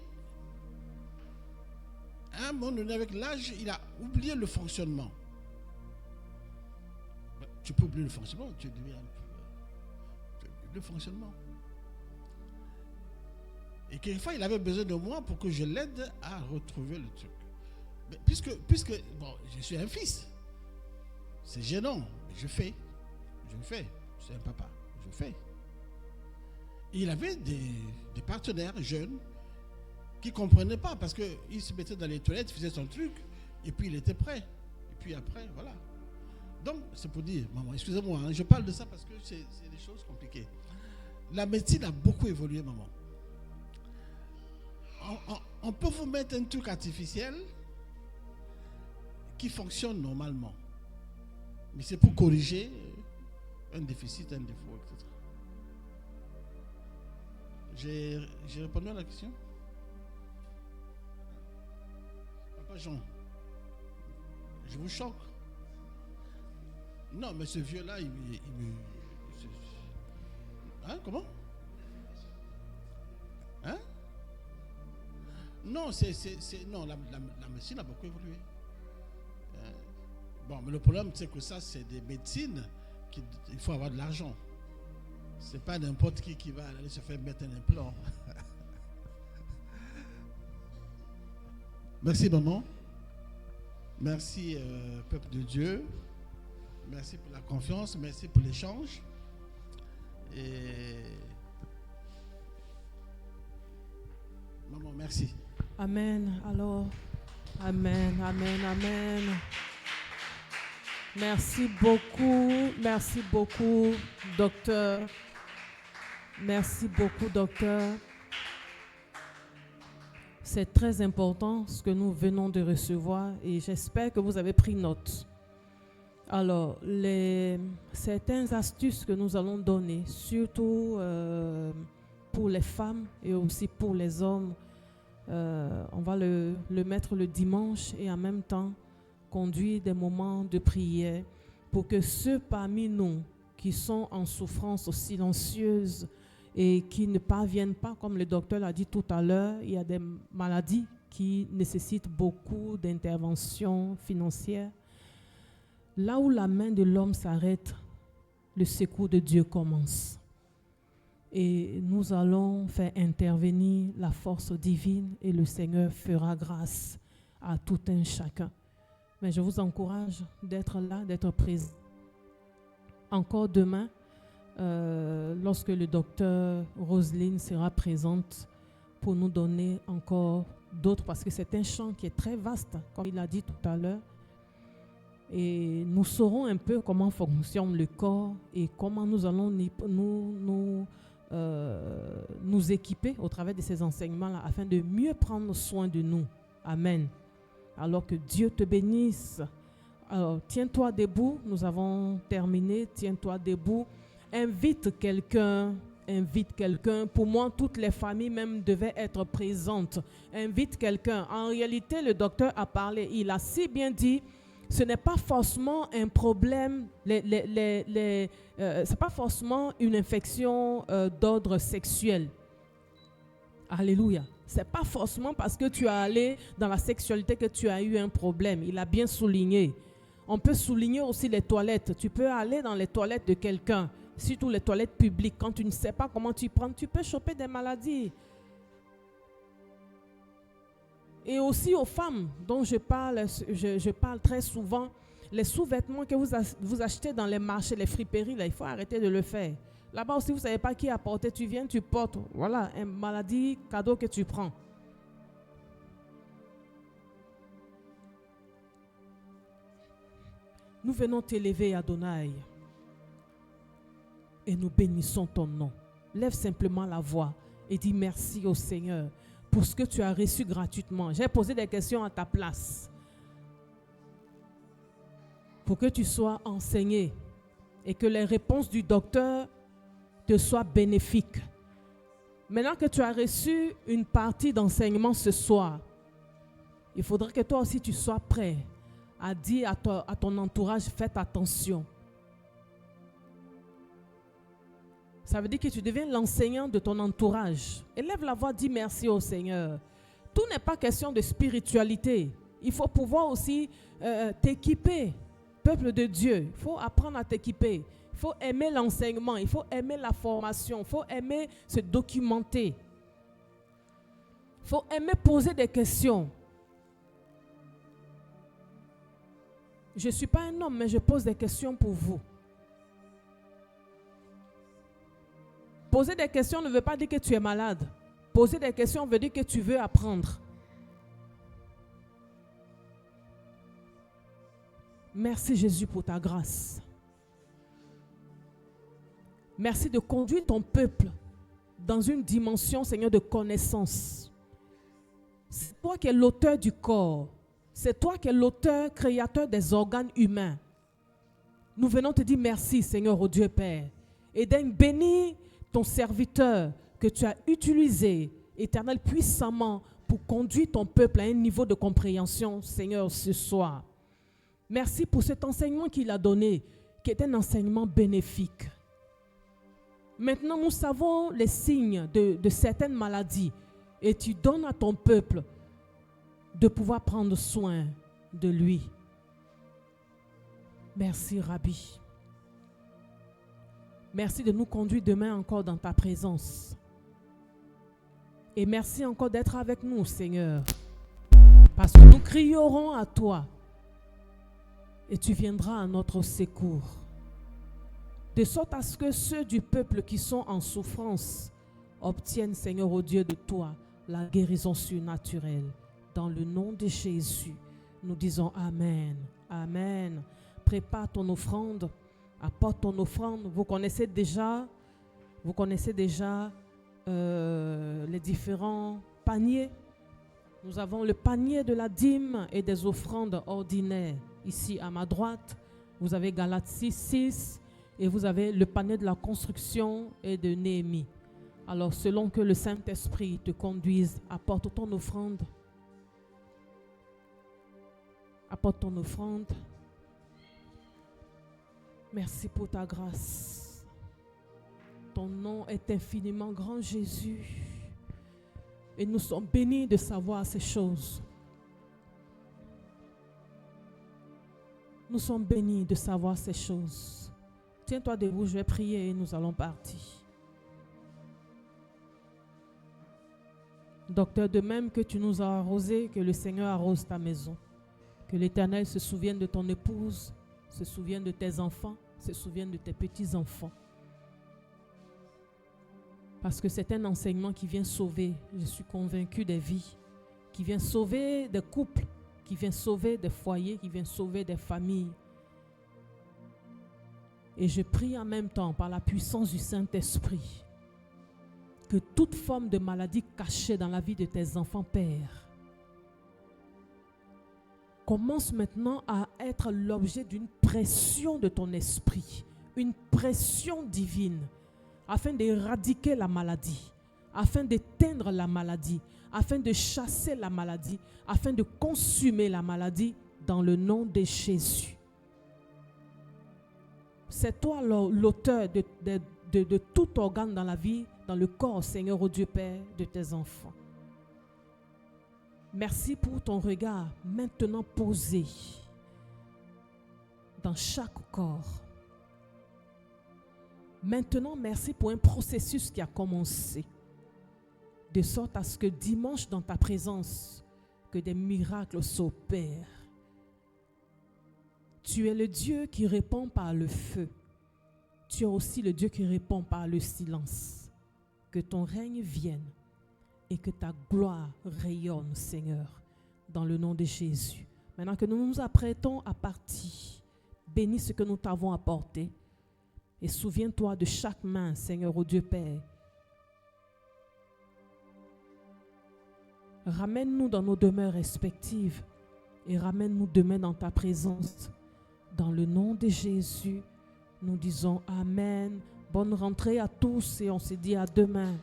à un moment donné, avec l'âge, il a oublié le fonctionnement. Tu peux oublier le fonctionnement, tu oublies le fonctionnement. Et quelquefois, il avait besoin de moi pour que je l'aide à retrouver le truc. Mais puisque bon, je suis un fils, c'est gênant, mais je fais. C'est un papa, je fais. Et il avait des partenaires jeunes qui ne comprenaient pas parce qu'il se mettait dans les toilettes, il faisait son truc, et puis il était prêt. Et puis après, voilà. Donc, c'est pour dire, maman, excusez-moi, hein, je parle de ça parce que c'est des choses compliquées. La médecine a beaucoup évolué, maman. On peut vous mettre un truc artificiel qui fonctionne normalement. Mais c'est pour corriger un déficit, un défaut, etc. J'ai répondu à la question? Papa Jean, je vous choque. Non, mais ce vieux-là, il me... Hein, comment? Hein? Non, non, la médecine a beaucoup évolué. Bon, mais le problème, c'est que ça, c'est des médecines il faut avoir de l'argent. C'est pas n'importe qui va aller se faire mettre un implant. Merci, maman. Merci, peuple de Dieu. Merci pour la confiance. Merci pour l'échange. Et... Maman, merci. Amen. Alors, amen, amen, amen. Merci beaucoup, docteur. Merci beaucoup, docteur. C'est très important ce que nous venons de recevoir et j'espère que vous avez pris note. Alors, certaines astuces que nous allons donner, surtout pour les femmes et aussi pour les hommes, on va le mettre le dimanche et en même temps conduire des moments de prière pour que ceux parmi nous qui sont en souffrance silencieuse et qui ne parviennent pas, comme le docteur l'a dit tout à l'heure, il y a des maladies qui nécessitent beaucoup d'interventions financières. Là où la main de l'homme s'arrête, le secours de Dieu commence. Et nous allons faire intervenir la force divine et le Seigneur fera grâce à tout un chacun. Mais je vous encourage d'être là, d'être présent encore demain, lorsque le docteur Roselyne sera présente pour nous donner encore d'autres, parce que c'est un champ qui est très vaste, comme il a dit tout à l'heure. Et nous saurons un peu comment fonctionne le corps et comment nous allons nous équiper au travers de ces enseignements-là afin de mieux prendre soin de nous. Amen. Alors que Dieu te bénisse. Alors, tiens-toi debout. Nous avons terminé. Tiens-toi debout. Invite quelqu'un. Pour moi, toutes les familles même devaient être présentes. Invite quelqu'un. En réalité, le docteur a parlé. Il a si bien dit, ce n'est pas forcément un problème, c'est pas forcément une infection d'ordre sexuel. Alléluia. C'est pas forcément parce que tu es allé dans la sexualité que tu as eu un problème. Il a bien souligné. On peut souligner aussi les toilettes. Tu peux aller dans les toilettes de quelqu'un, surtout les toilettes publiques. Quand tu ne sais pas comment tu prends, tu peux choper des maladies. Et aussi aux femmes dont je parle très souvent, les sous-vêtements que vous achetez dans les marchés, les friperies, là, il faut arrêter de le faire. Là-bas aussi, vous ne savez pas qui a porté, tu viens, tu portes. Voilà, une maladie, cadeau que tu prends. Nous venons t'élever, Adonai, et nous bénissons ton nom. Lève simplement la voix et dis merci au Seigneur pour ce que tu as reçu gratuitement. J'ai posé des questions à ta place pour que tu sois enseigné et que les réponses du docteur te soient bénéfiques. Maintenant que tu as reçu une partie d'enseignement ce soir, il faudrait que toi aussi tu sois prêt à dire à ton entourage, faites attention. Ça veut dire que tu deviens l'enseignant de ton entourage. Élève la voix, dis merci au Seigneur. Tout n'est pas question de spiritualité. Il faut pouvoir aussi t'équiper, peuple de Dieu. Il faut apprendre à t'équiper. Il faut aimer l'enseignement. Il faut aimer la formation. Il faut aimer se documenter. Il faut aimer poser des questions. Je ne suis pas un homme, mais je pose des questions pour vous. Poser des questions ne veut pas dire que tu es malade. Poser des questions veut dire que tu veux apprendre. Merci Jésus pour ta grâce. Merci de conduire ton peuple dans une dimension, Seigneur, de connaissance. C'est toi qui es l'auteur du corps. C'est toi qui es l'auteur, créateur des organes humains. Nous venons te dire merci, Seigneur, au Dieu Père. Et bénis ton serviteur que tu as utilisé, Éternel, puissamment pour conduire ton peuple à un niveau de compréhension, Seigneur, ce soir. Merci pour cet enseignement qu'il a donné, qui est un enseignement bénéfique. Maintenant, nous savons les signes de certaines maladies et tu donnes à ton peuple de pouvoir prendre soin de lui. Merci, Rabbi. Merci de nous conduire demain encore dans ta présence. Et merci encore d'être avec nous, Seigneur. Parce que nous crierons à toi et tu viendras à notre secours. De sorte à ce que ceux du peuple qui sont en souffrance obtiennent, Seigneur, au Dieu de toi, la guérison surnaturelle. Dans le nom de Jésus, nous disons Amen. Amen. Prépare ton offrande. Apporte ton offrande. Vous connaissez déjà les différents paniers. Nous avons le panier de la dîme et des offrandes ordinaires. Ici à ma droite, vous avez Galates 6:6 et vous avez le panier de la construction et de Néhémie. Alors selon que le Saint-Esprit te conduise, apporte ton offrande. Apporte ton offrande. Merci pour ta grâce. Ton nom est infiniment grand, Jésus. Et nous sommes bénis de savoir ces choses. Nous sommes bénis de savoir ces choses. Tiens-toi debout, je vais prier et nous allons partir. Docteur, de même que tu nous as arrosés, que le Seigneur arrose ta maison. Que l'Éternel se souvienne de ton épouse, se souvienne de tes enfants, se souviennent de tes petits-enfants. Parce que c'est un enseignement qui vient sauver, je suis convaincue, des vies, qui vient sauver des couples, qui vient sauver des foyers, qui vient sauver des familles. Et je prie en même temps, par la puissance du Saint-Esprit, que toute forme de maladie cachée dans la vie de tes enfants, Père, commence maintenant à être l'objet d'une pression de ton esprit, une pression divine, afin d'éradiquer la maladie, afin d'éteindre la maladie, afin de chasser la maladie, afin de consumer la maladie dans le nom de Jésus. C'est toi l'auteur de tout organe dans la vie, dans le corps, Seigneur, ô Dieu Père, de tes enfants. Merci pour ton regard maintenant posé dans chaque corps. Maintenant, merci pour un processus qui a commencé, de sorte à ce que dimanche, dans ta présence, que des miracles s'opèrent. Tu es le Dieu qui répond par le feu. Tu es aussi le Dieu qui répond par le silence. Que ton règne vienne et que ta gloire rayonne, Seigneur, dans le nom de Jésus. Maintenant que nous nous apprêtons à partir, bénis ce que nous t'avons apporté et souviens-toi de chaque main, Seigneur, ô Dieu Père. Ramène-nous dans nos demeures respectives et ramène-nous demain dans ta présence. Dans le nom de Jésus, nous disons Amen. Bonne rentrée à tous et on se dit à demain.